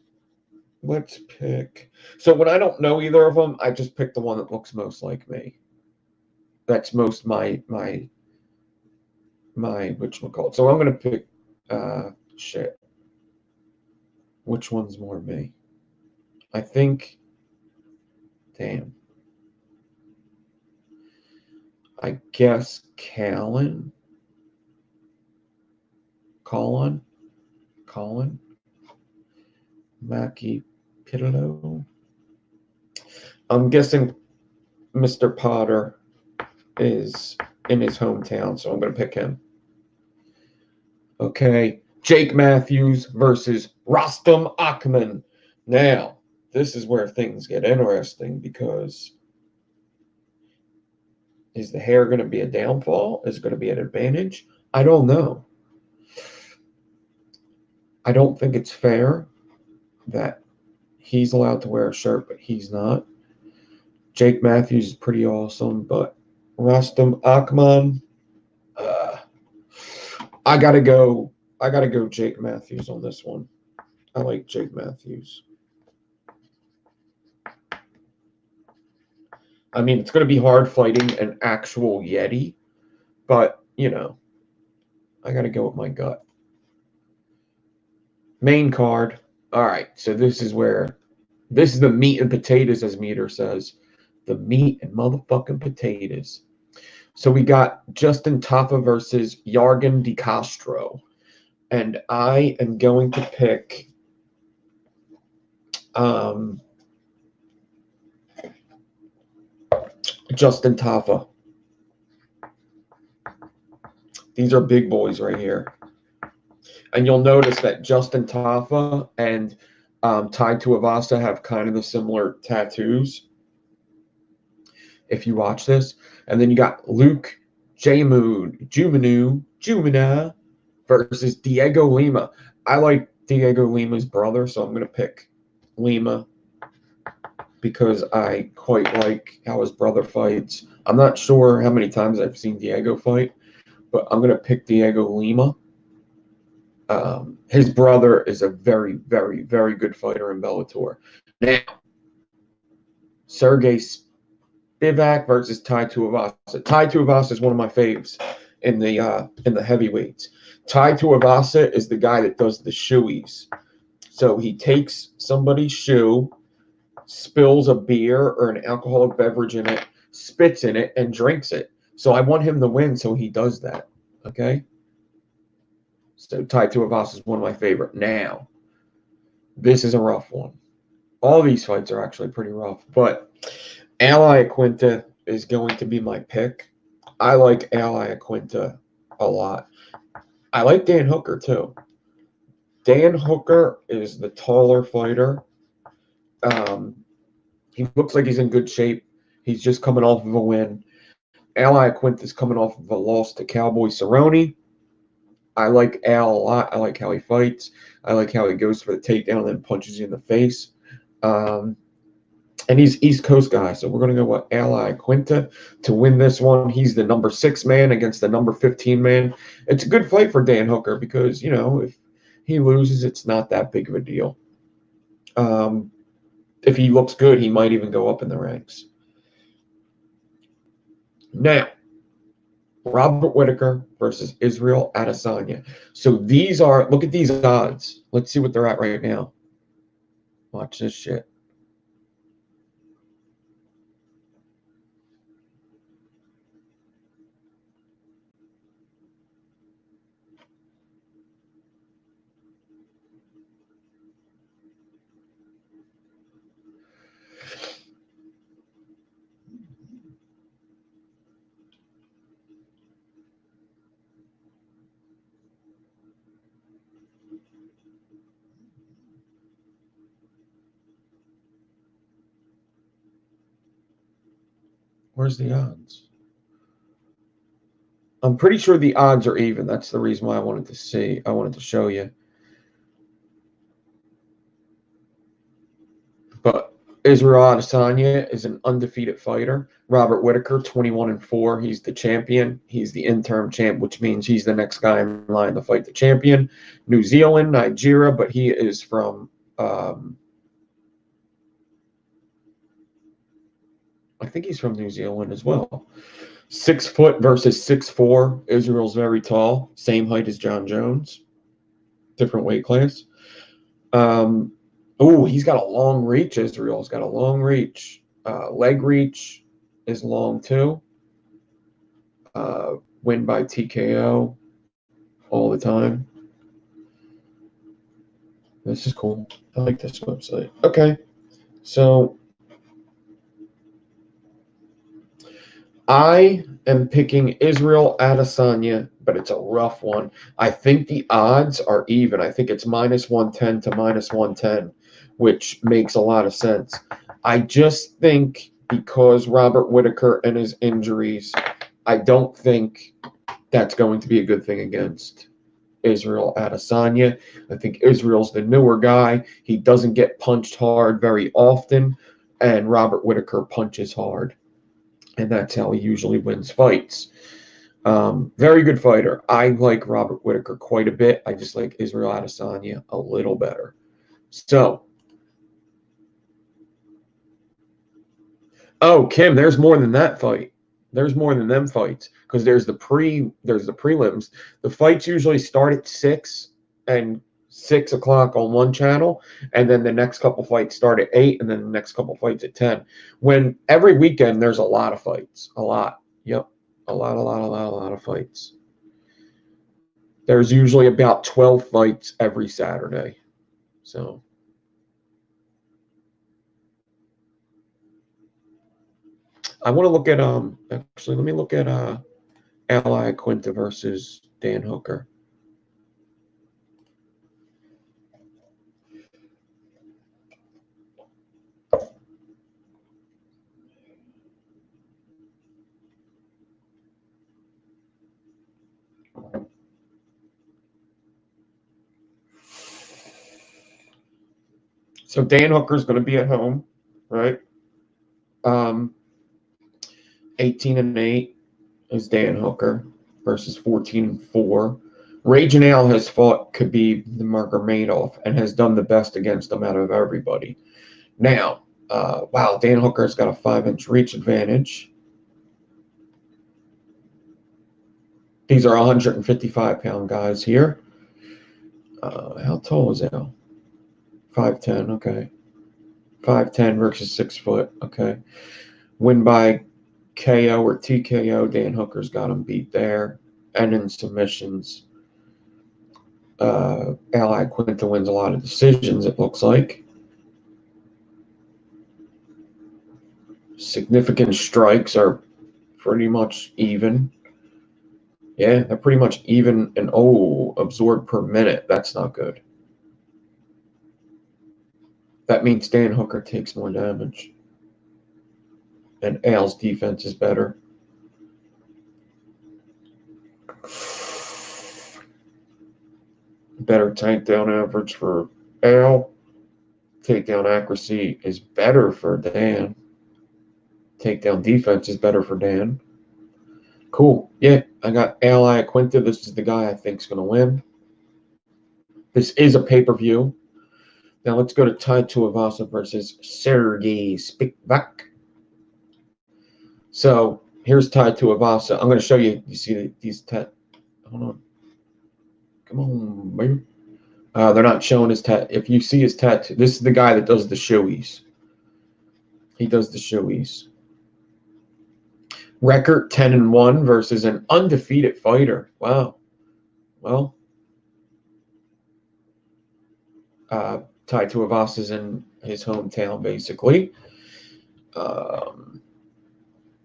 Let's pick. So when I don't know either of them, I just pick the one that looks most like me. That's most my whatchamacallit. So I'm gonna pick shit. Which one's more me? I think damn. I guess Colin. Maki Pitolo. I'm guessing Mr. Potter is in his hometown, so I'm going to pick him. Okay, Jake Matthews versus Rostam Akhman. Now, this is where things get interesting because is the hair going to be a downfall? Is it going to be an advantage? I don't know. I don't think it's fair that he's allowed to wear a shirt, but he's not. Jake Matthews is pretty awesome, but Rostam Akhman, I gotta go Jake Matthews on this one. I like Jake Matthews. I mean, it's going to be hard fighting an actual Yeti, but, I got to go with my gut. Main card. All right, so this is the meat and potatoes, as Meter says. The meat and motherfucking potatoes. So we got Justin Tafa versus Yargan De Castro. And I am going to pick Justin Tafa. These are big boys right here. And you'll notice that Justin Tafa and Tai Tuivasa have kind of the similar tattoos. If you watch this. And then you got Luke Jumina versus Diego Lima. I like Diego Lima's brother, so I'm going to pick Lima. because I quite like how his brother fights. I'm not sure how many times I've seen Diego fight, but I'm going to pick Diego Lima. His brother is a very, very, very good fighter in Bellator. Now, Sergey Spivak versus Tai Tuivasa. Tai Tuivasa is one of my faves in the heavyweights. Tai Tuivasa is the guy that does the shoeies. So he takes somebody's shoe, spills a beer or an alcoholic beverage in it, spits in it, and drinks it. So I want him to win, so he does that. Okay? So Tai Tuivasa is one of my favorite. Now, this is a rough one. All these fights are actually pretty rough, but Ally Aquinta is going to be my pick. I like Ally Aquinta a lot. I like Dan Hooker too. Dan Hooker is the taller fighter. He looks like he's in good shape. He's just coming off of a win. Ally Aquinta is coming off of a loss to Cowboy Cerrone. I like Al a lot. I like how he fights. I like how he goes for the takedown and then punches you in the face. And he's East Coast guy, so we're going to go with Ally Aquinta to win this one. He's the number 6 man against the number 15 man. It's a good fight for Dan Hooker because, you know, if he loses, it's not that big of a deal. If he looks good, he might even go up in the ranks. Now, Robert Whittaker versus Israel Adesanya. So these are, look at these odds. Let's see what they're at right now. Watch this shit. Where's the odds? I'm pretty sure the odds are even. That's the reason why I wanted to see. I wanted to show you. But Israel Adesanya is an undefeated fighter. Robert Whittaker, 21-4. He's the champion. He's the interim champ, which means he's the next guy in line to fight the champion. New Zealand, Nigeria, but he is from I think he's from New Zealand as well. 6 foot versus 6'4". Israel's very tall, same height as John Jones, different weight class. He's got a long reach. Israel's got a long reach. Leg reach is long too. Win by TKO all the time. This is cool. I like this website. Okay, so I am picking Israel Adesanya, but it's a rough one. I think the odds are even. I think it's -110 to -110, which makes a lot of sense. I just think because Robert Whittaker and his injuries, I don't think that's going to be a good thing against Israel Adesanya. I think Israel's the newer guy. He doesn't get punched hard very often, and Robert Whittaker punches hard. And that's how he usually wins fights. Very good fighter. I like Robert Whittaker quite a bit. I just like Israel Adesanya a little better. So, Kim, there's more than that fight. There's more than them fights because there's the prelims. The fights usually start at 6 and 6 o'clock on one channel, and then the next couple fights start at 8, and then the next couple fights at 10. When every weekend there's a lot of fights, a lot. Yep, a lot of fights. There's usually about 12 fights every Saturday. So I want to look at actually let me look at Ally Aquinta versus Dan Hooker. So Dan Hooker's going to be at home, right? 18-8 is Dan Hooker versus 14-4. Raging Al has fought Khabib Nurmagomedov and has done the best against him out of everybody. Now, wow, Dan Hooker's got a 5-inch reach advantage. These are 155-pound guys here. How tall is Al? 5'10", okay. 5'10" versus 6 foot, okay. Win by KO or TKO, Dan Hooker's got him beat there. And in submissions, Al Iaquinta wins a lot of decisions, it looks like. Significant strikes are pretty much even. Yeah, they're pretty much even. And, absorbed per minute. That's not good. That means Dan Hooker takes more damage. And Al's defense is better. Better takedown average for Al. Takedown accuracy is better for Dan. Takedown defense is better for Dan. Cool. Yeah, I got Al Iaquinta. This is the guy I think is going to win. This is a pay-per-view. Now let's go to Tai Tuivasa versus Sergey Spivak. So here's Tai Tuivasa. I'm going to show you. You see these hold on. Come on, baby. They're not showing his tattoo. If you see his tattoo, this is the guy that does the shoeies. He does the shoeies. Record 10-1 versus an undefeated fighter. Wow. Well, Tai Tuivasa's in his hometown, basically.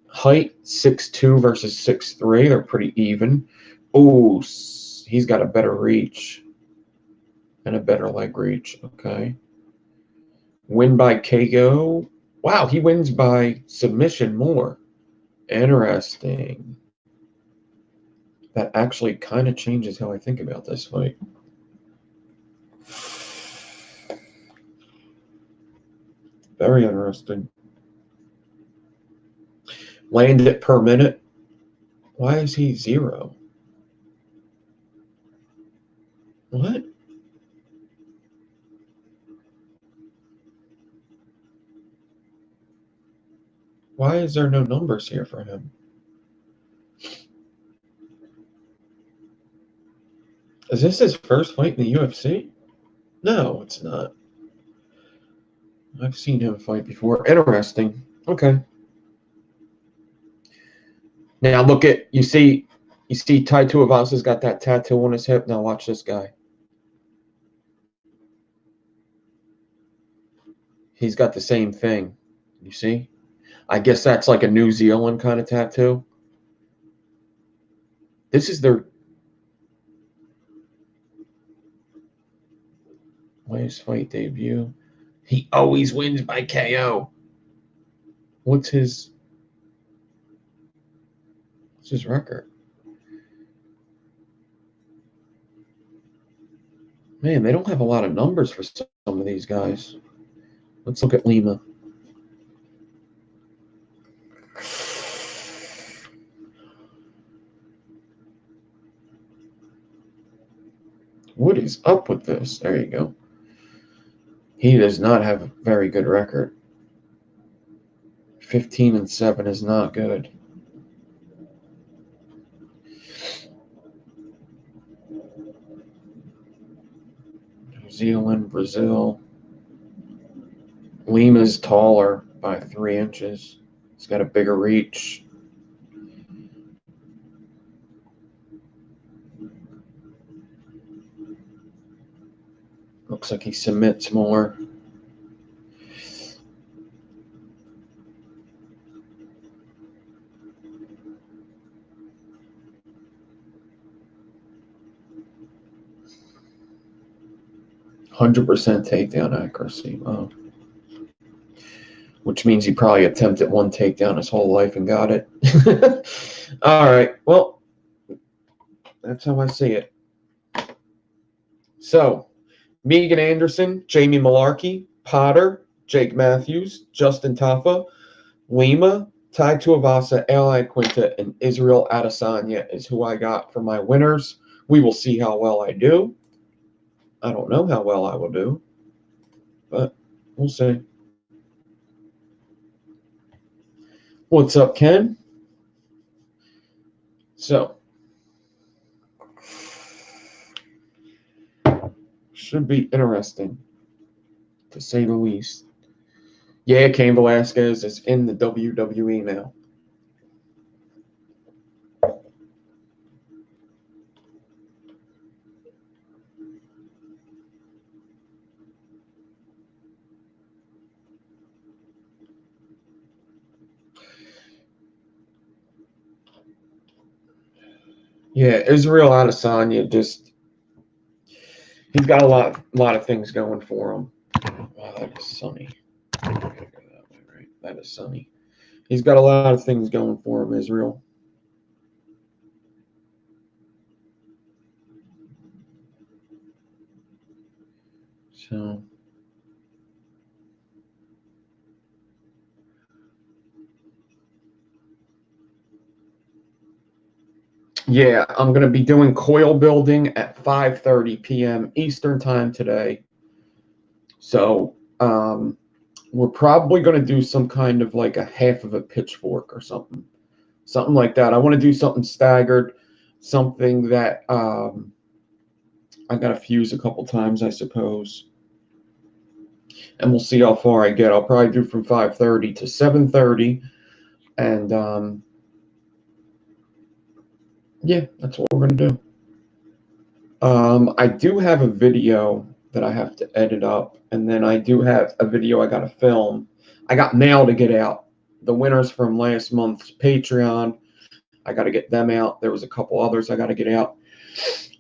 Height 6'2" versus 6'3". They're pretty even. Oh, he's got a better reach and a better leg reach. Okay. Win by KO. Wow, he wins by submission more. Interesting. That actually kind of changes how I think about this fight. Very interesting. Land it per minute. Why is he 0? What? Why is there no numbers here for him? Is this his first fight in the UFC? No, it's not. I've seen him fight before. Interesting. Okay. Now look at, you see Tai Tuivasa's got that tattoo on his hip. Now watch this guy. He's got the same thing. You see? I guess that's like a New Zealand kind of tattoo. This is their last fight debut. He always wins by KO. What's his record? Man, they don't have a lot of numbers for some of these guys. Let's look at Lima. What is up with this? There you go. He does not have a very good record. 15-7 is not good. New Zealand, Brazil. Lima's taller by 3 inches. He's got a bigger reach. Looks like he submits more. %100 takedown accuracy. Wow. Which means he probably attempted one takedown his whole life and got it. All right. Well, that's how I see it. So, Megan Anderson, Jamie Malarkey, Potter, Jake Matthews, Justin Taffa, Lima, Tai Tuivasa, Ali Quinta, and Israel Adesanya is who I got for my winners. We will see how well I do. I don't know how well I will do, but we'll see. What's up, Ken? So, should be interesting, to say the least. Yeah, Cain Velasquez is in the WWE now. Yeah, Israel Adesanya he's got a lot of things going for him. Wow, that is sunny. I gotta go that way, right? That is sunny. He's got a lot of things going for him, Israel. So, yeah, I'm going to be doing coil building at 5:30 p.m. Eastern time today. So, we're probably going to do some kind of like a half of a pitchfork or something like that. I want to do something staggered, something that I got to fuse a couple times, I suppose. And we'll see how far I get. I'll probably do from 5:30 to 7:30, and yeah, that's what we're going to do. I do have a video that I have to edit up, and then I do have a video I got to film. I got mail to get out. The winners from last month's Patreon, I got to get them out. There was a couple others I got to get out.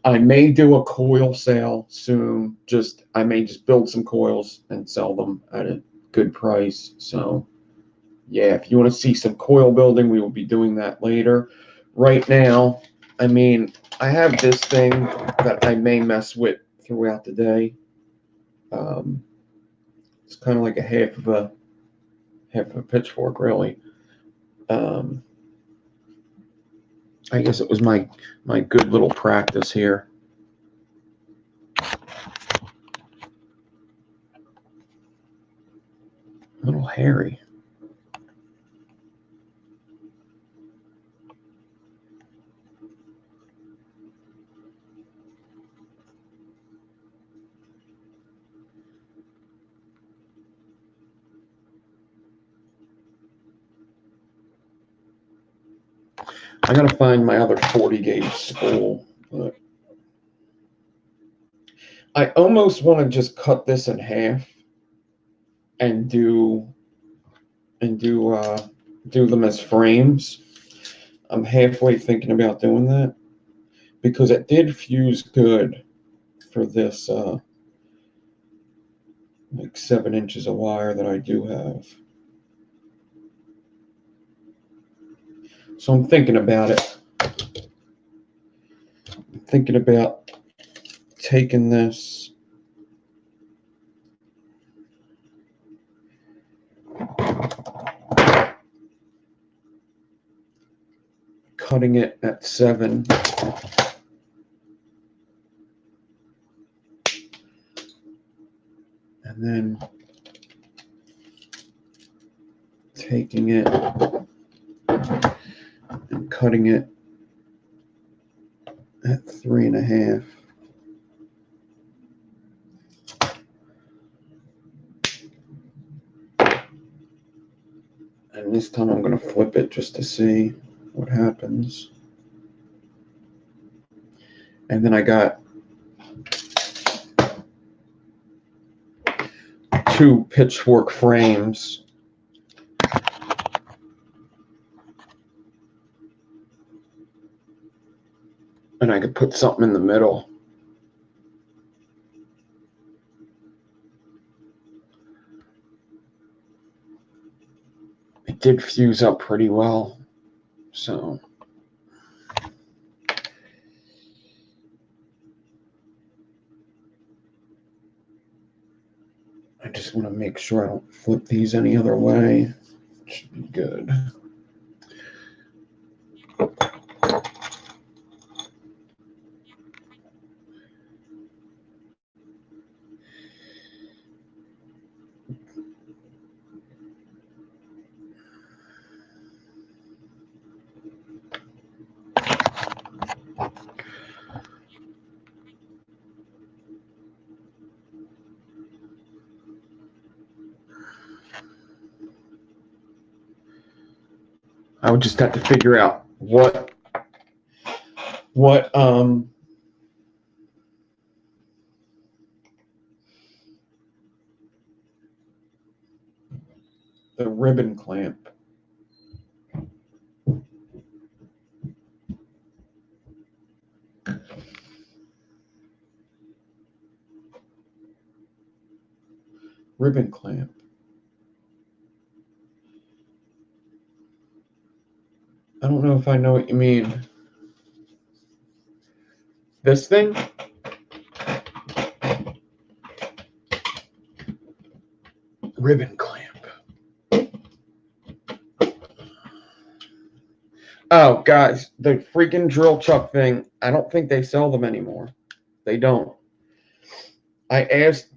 I may do a coil sale soon. I may just build some coils and sell them at a good price. So, yeah, if you want to see some coil building, we will be doing that later. Right now, I mean, I have this thing that I may mess with throughout the day. It's kind of like a half of a pitchfork, really. Um, I guess it was my good little practice here. A little hairy. I gotta find my other 40 gauge spool, but I almost want to just cut this in half and do them as frames. I'm halfway thinking about doing that because it did fuse good for this like 7 inches of wire that I do have. So I'm thinking about it. I'm thinking about taking this, cutting it at 7, and then taking it and cutting it at 3.5. And this time I'm going to flip it just to see what happens. And then I got 2 pitchfork frames. And I could put something in the middle. It did fuse up pretty well. So I just want to make sure I don't flip these any other way. Should be good. I would just have to figure out what the ribbon clamp. Ribbon clamp. I don't know if I know what you mean. This thing? Ribbon clamp. Oh, guys, the freaking drill chuck thing, I don't think they sell them anymore. They don't. I asked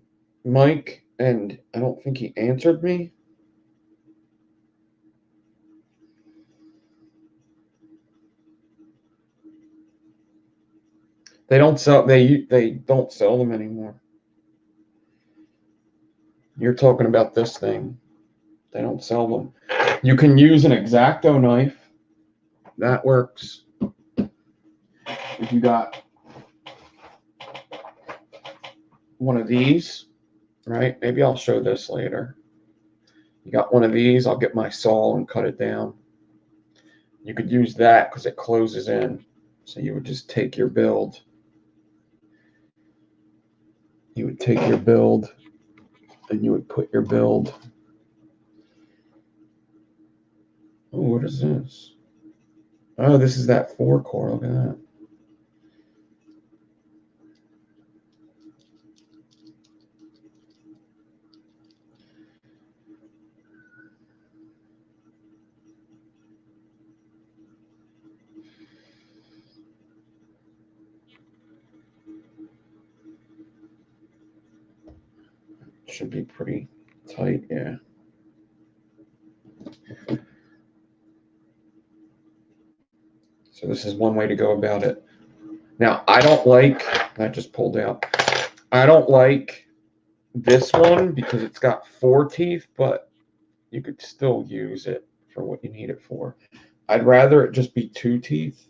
Mike, and I don't think he answered me. They don't sell them anymore. You're talking about this thing. They don't sell them. You can use an X-Acto knife. That works. If you got one of these, right? Maybe I'll show this later. You got one of these, I'll get my saw and cut it down. You could use that because it closes in. So you would just take your build. You would take your build and you would put your build. Oh, what is this? Oh, this is that 4-core. Look at that. Should be pretty tight, yeah. So this is one way to go about it. Now, I don't like, that just pulled out. I don't like this one because it's got 4 teeth, but you could still use it for what you need it for. I'd rather it just be 2 teeth,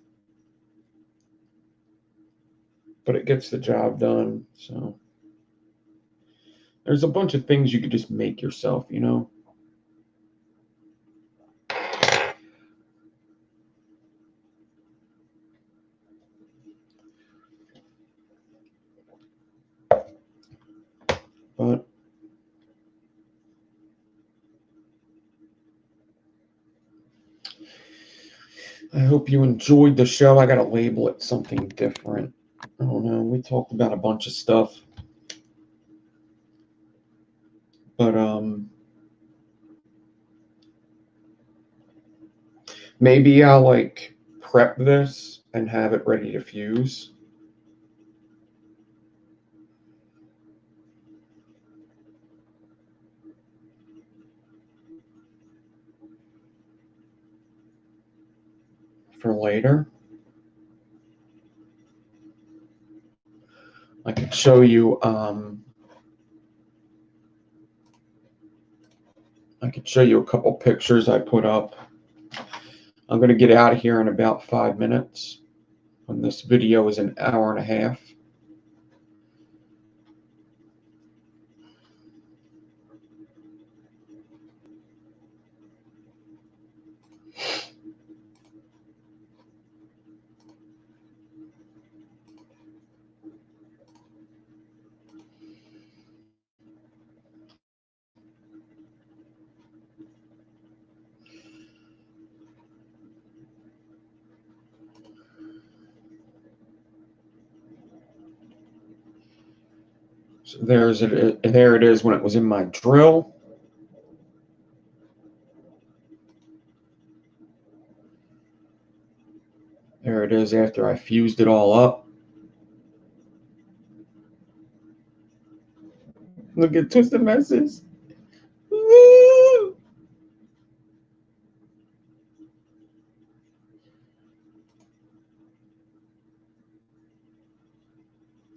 but it gets the job done. So there's a bunch of things you could just make yourself, you know. But I hope you enjoyed the show. I got to label it something different. I don't know. We talked about a bunch of stuff. But maybe I'll like prep this and have it ready to fuse. For later. I could show you a couple pictures I put up. I'm going to get out of here in about 5 minutes when this video is an hour and a half. So there it is when it was in my drill. There it is after I fused it all up. Look at Twisted Messes. Woo!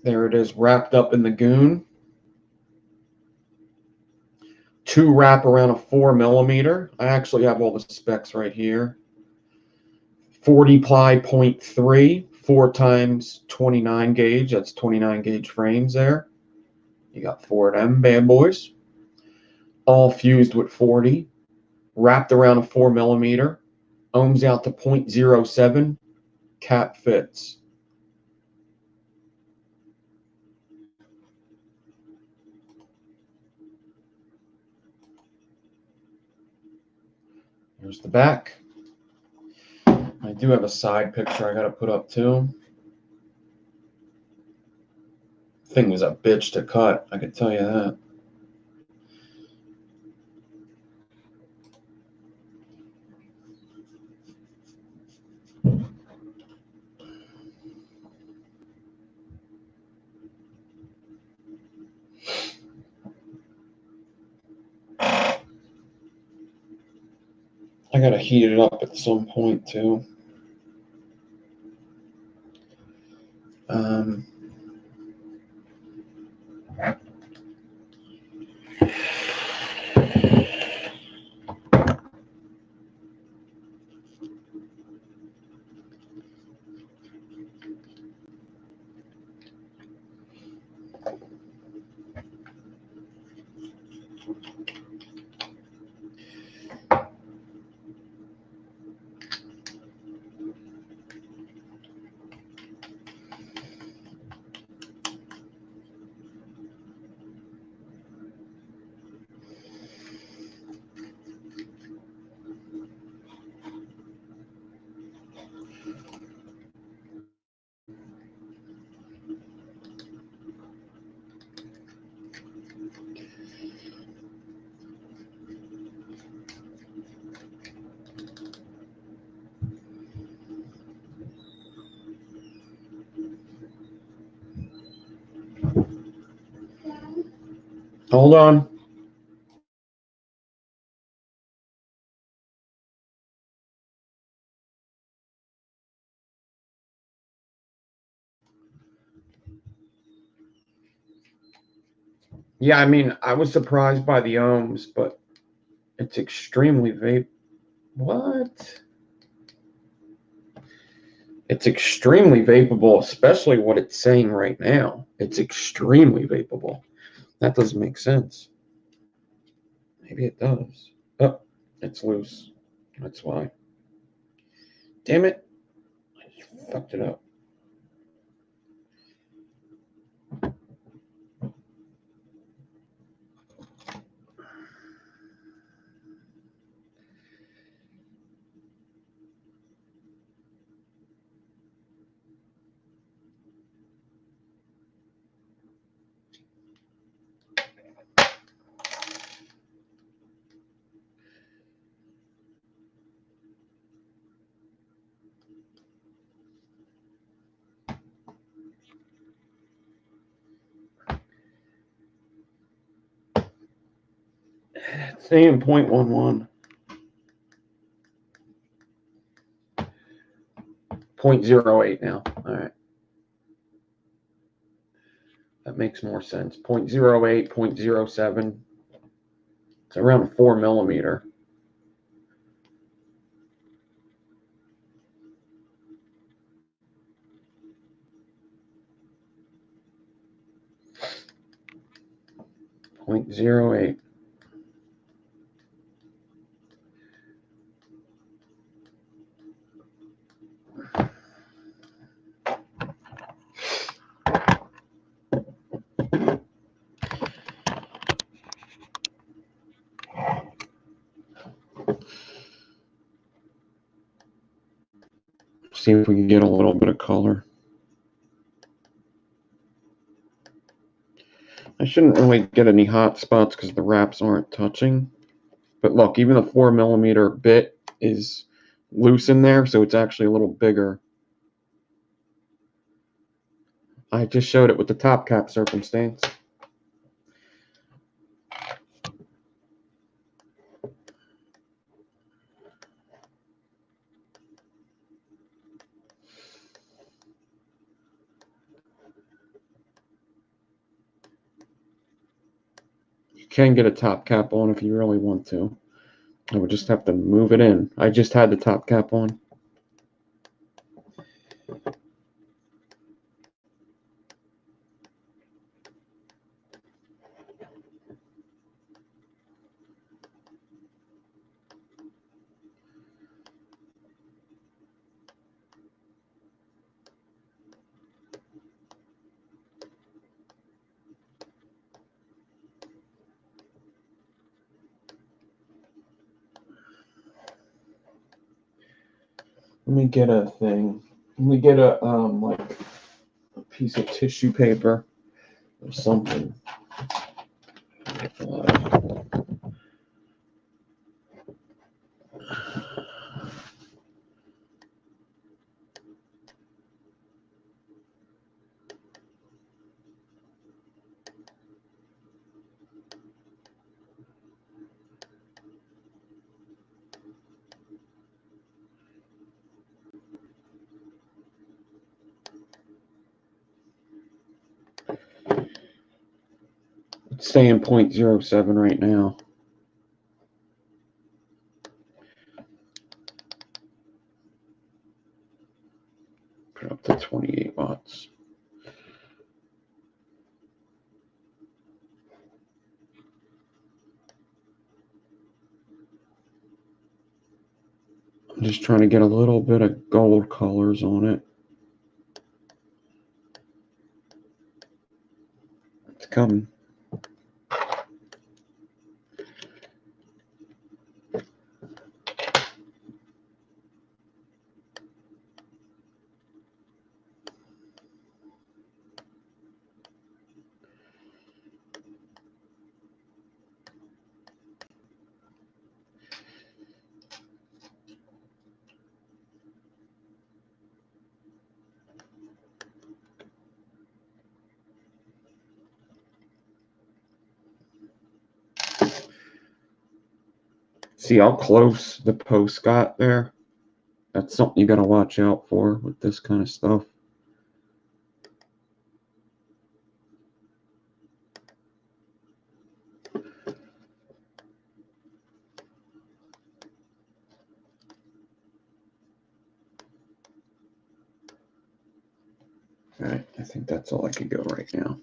There it is wrapped up in the goon. 2 wrap around a 4mm. I actually have all the specs right here. 40 ply 0.3, 4 times 29 gauge. That's 29 gauge frames there. You got 4 of them bad boys. All fused with 40. Wrapped around a 4mm. Ohms out to 0.07. Cap fits. Here's the back. I do have a side picture I gotta put up too. Thing was a bitch to cut, I can tell you that. I gotta heat it up at some point too. Hold on. Yeah, I mean, I was surprised by the ohms, but it's extremely vape. What? It's extremely vapable, especially what it's saying right now. It's extremely vapable. That doesn't make sense. Maybe it does. Oh, it's loose. That's why. Damn it. I just fucked it up. It's saying 0.11. 0.08 now. All right. That makes more sense. 0.08, 0.07. It's around 4mm. Point 0.08. See if we can get a little bit of color. I shouldn't really get any hot spots because the wraps aren't touching. But look, even the 4mm bit is loose in there, so it's actually a little bigger I just showed it with the top cap circumstance. You can get a top cap on if you really want to. I would just have to move it in. I just had the top cap on. Let me get a thing. Let me get a like a piece of tissue paper or something. It's saying 0.07 right now. Put up to 28 watts. I'm just trying to get a little bit of gold colors on it. It's coming. See how close the post got there? That's something you got to watch out for with this kind of stuff. All right, I think that's all I could go right now.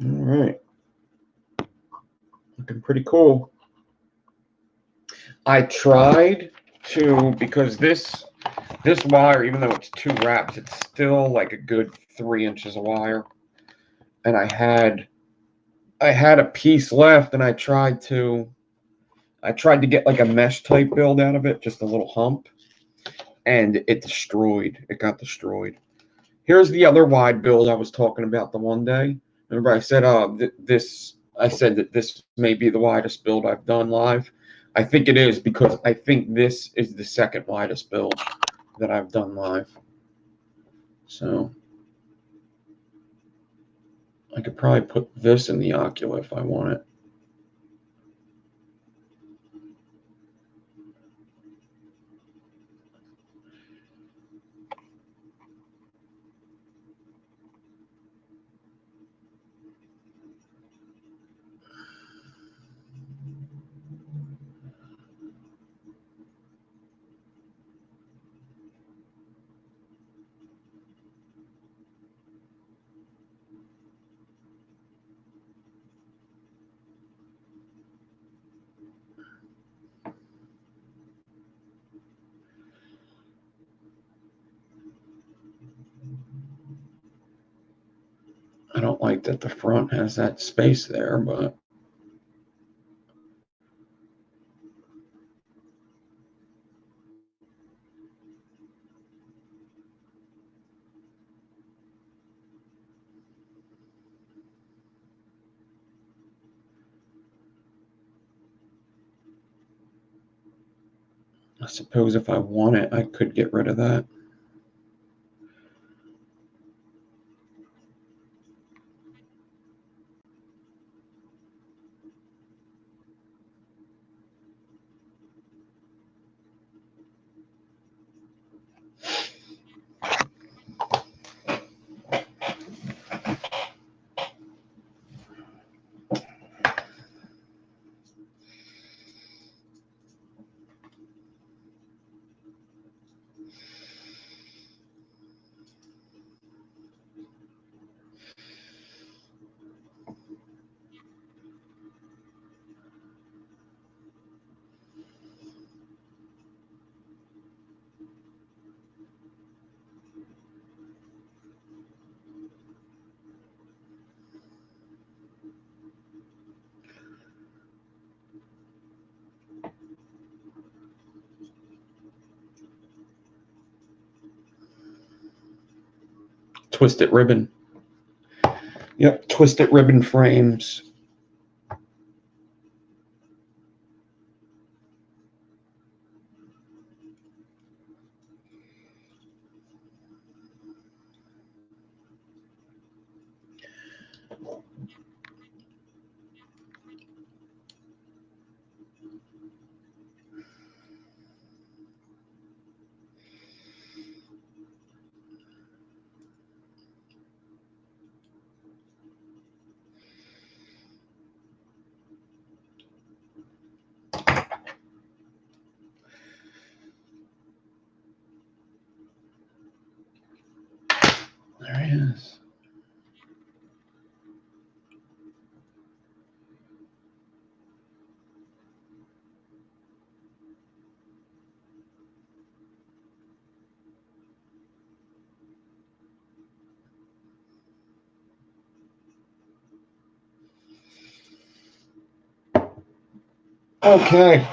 All right. Looking pretty cool. I tried to, because this wire, even though it's 2 wraps, it's still like a good 3 inches of wire. And I I had a piece left, and I tried to get like a mesh type build out of it, just a little hump, and it got destroyed. Here's the other wide build I was talking about the one day. Remember I said I said that this may be the widest build I've done live. I think it is, because I think this is the second widest build that I've done live. So I could probably put this in the Ocula if I want it. I don't like that the front has that space there, but I suppose if I want it, I could get rid of that. Twisted ribbon. Yep, twisted ribbon frames. There he is. Okay.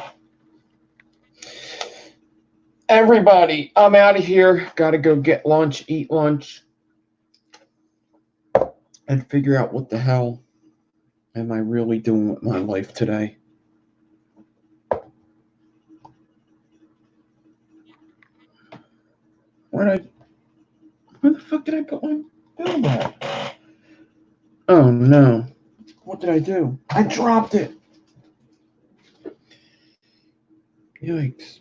Everybody, I'm out of here. Gotta go get lunch, eat lunch, and figure out what the hell am I really doing with my life today. Where the fuck did I put my bill at? Oh no. What did I do? I dropped it. Yikes.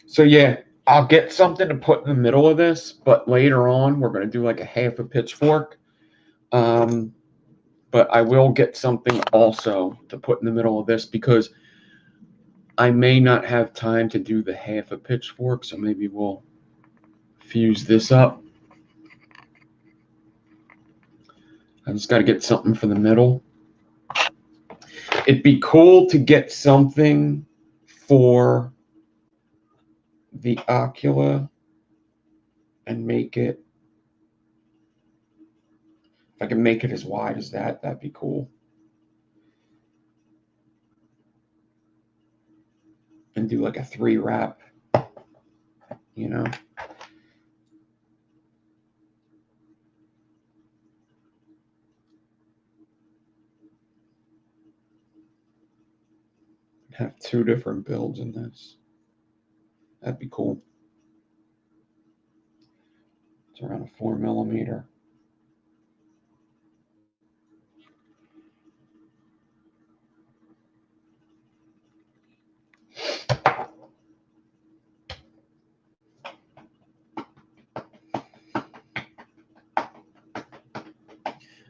So yeah, I'll get something to put in the middle of this, but later on we're going to do like a half a pitchfork. But I will get something also to put in the middle of this, because I may not have time to do the half a pitchfork, so maybe we'll fuse this up. I just got to get something for the middle. It'd be cool to get something for the Ocula and make it, if I can make it as wide as that, that'd be cool. and do like a 3 wrap, you know. Have 2 different builds in this. That'd be cool. It's around a 4mm.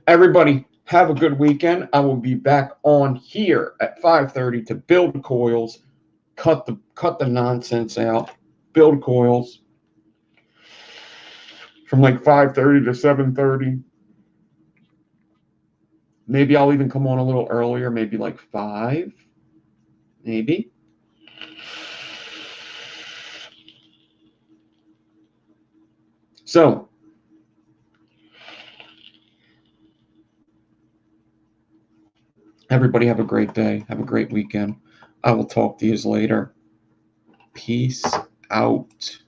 Everybody, have a good weekend. I will be back on here at 5:30 to build coils, cut the nonsense out, build coils from like 5:30 to 7:30. Maybe I'll even come on a little earlier, maybe like 5, maybe. So, everybody have a great day. Have a great weekend. I will talk to you later. Peace out.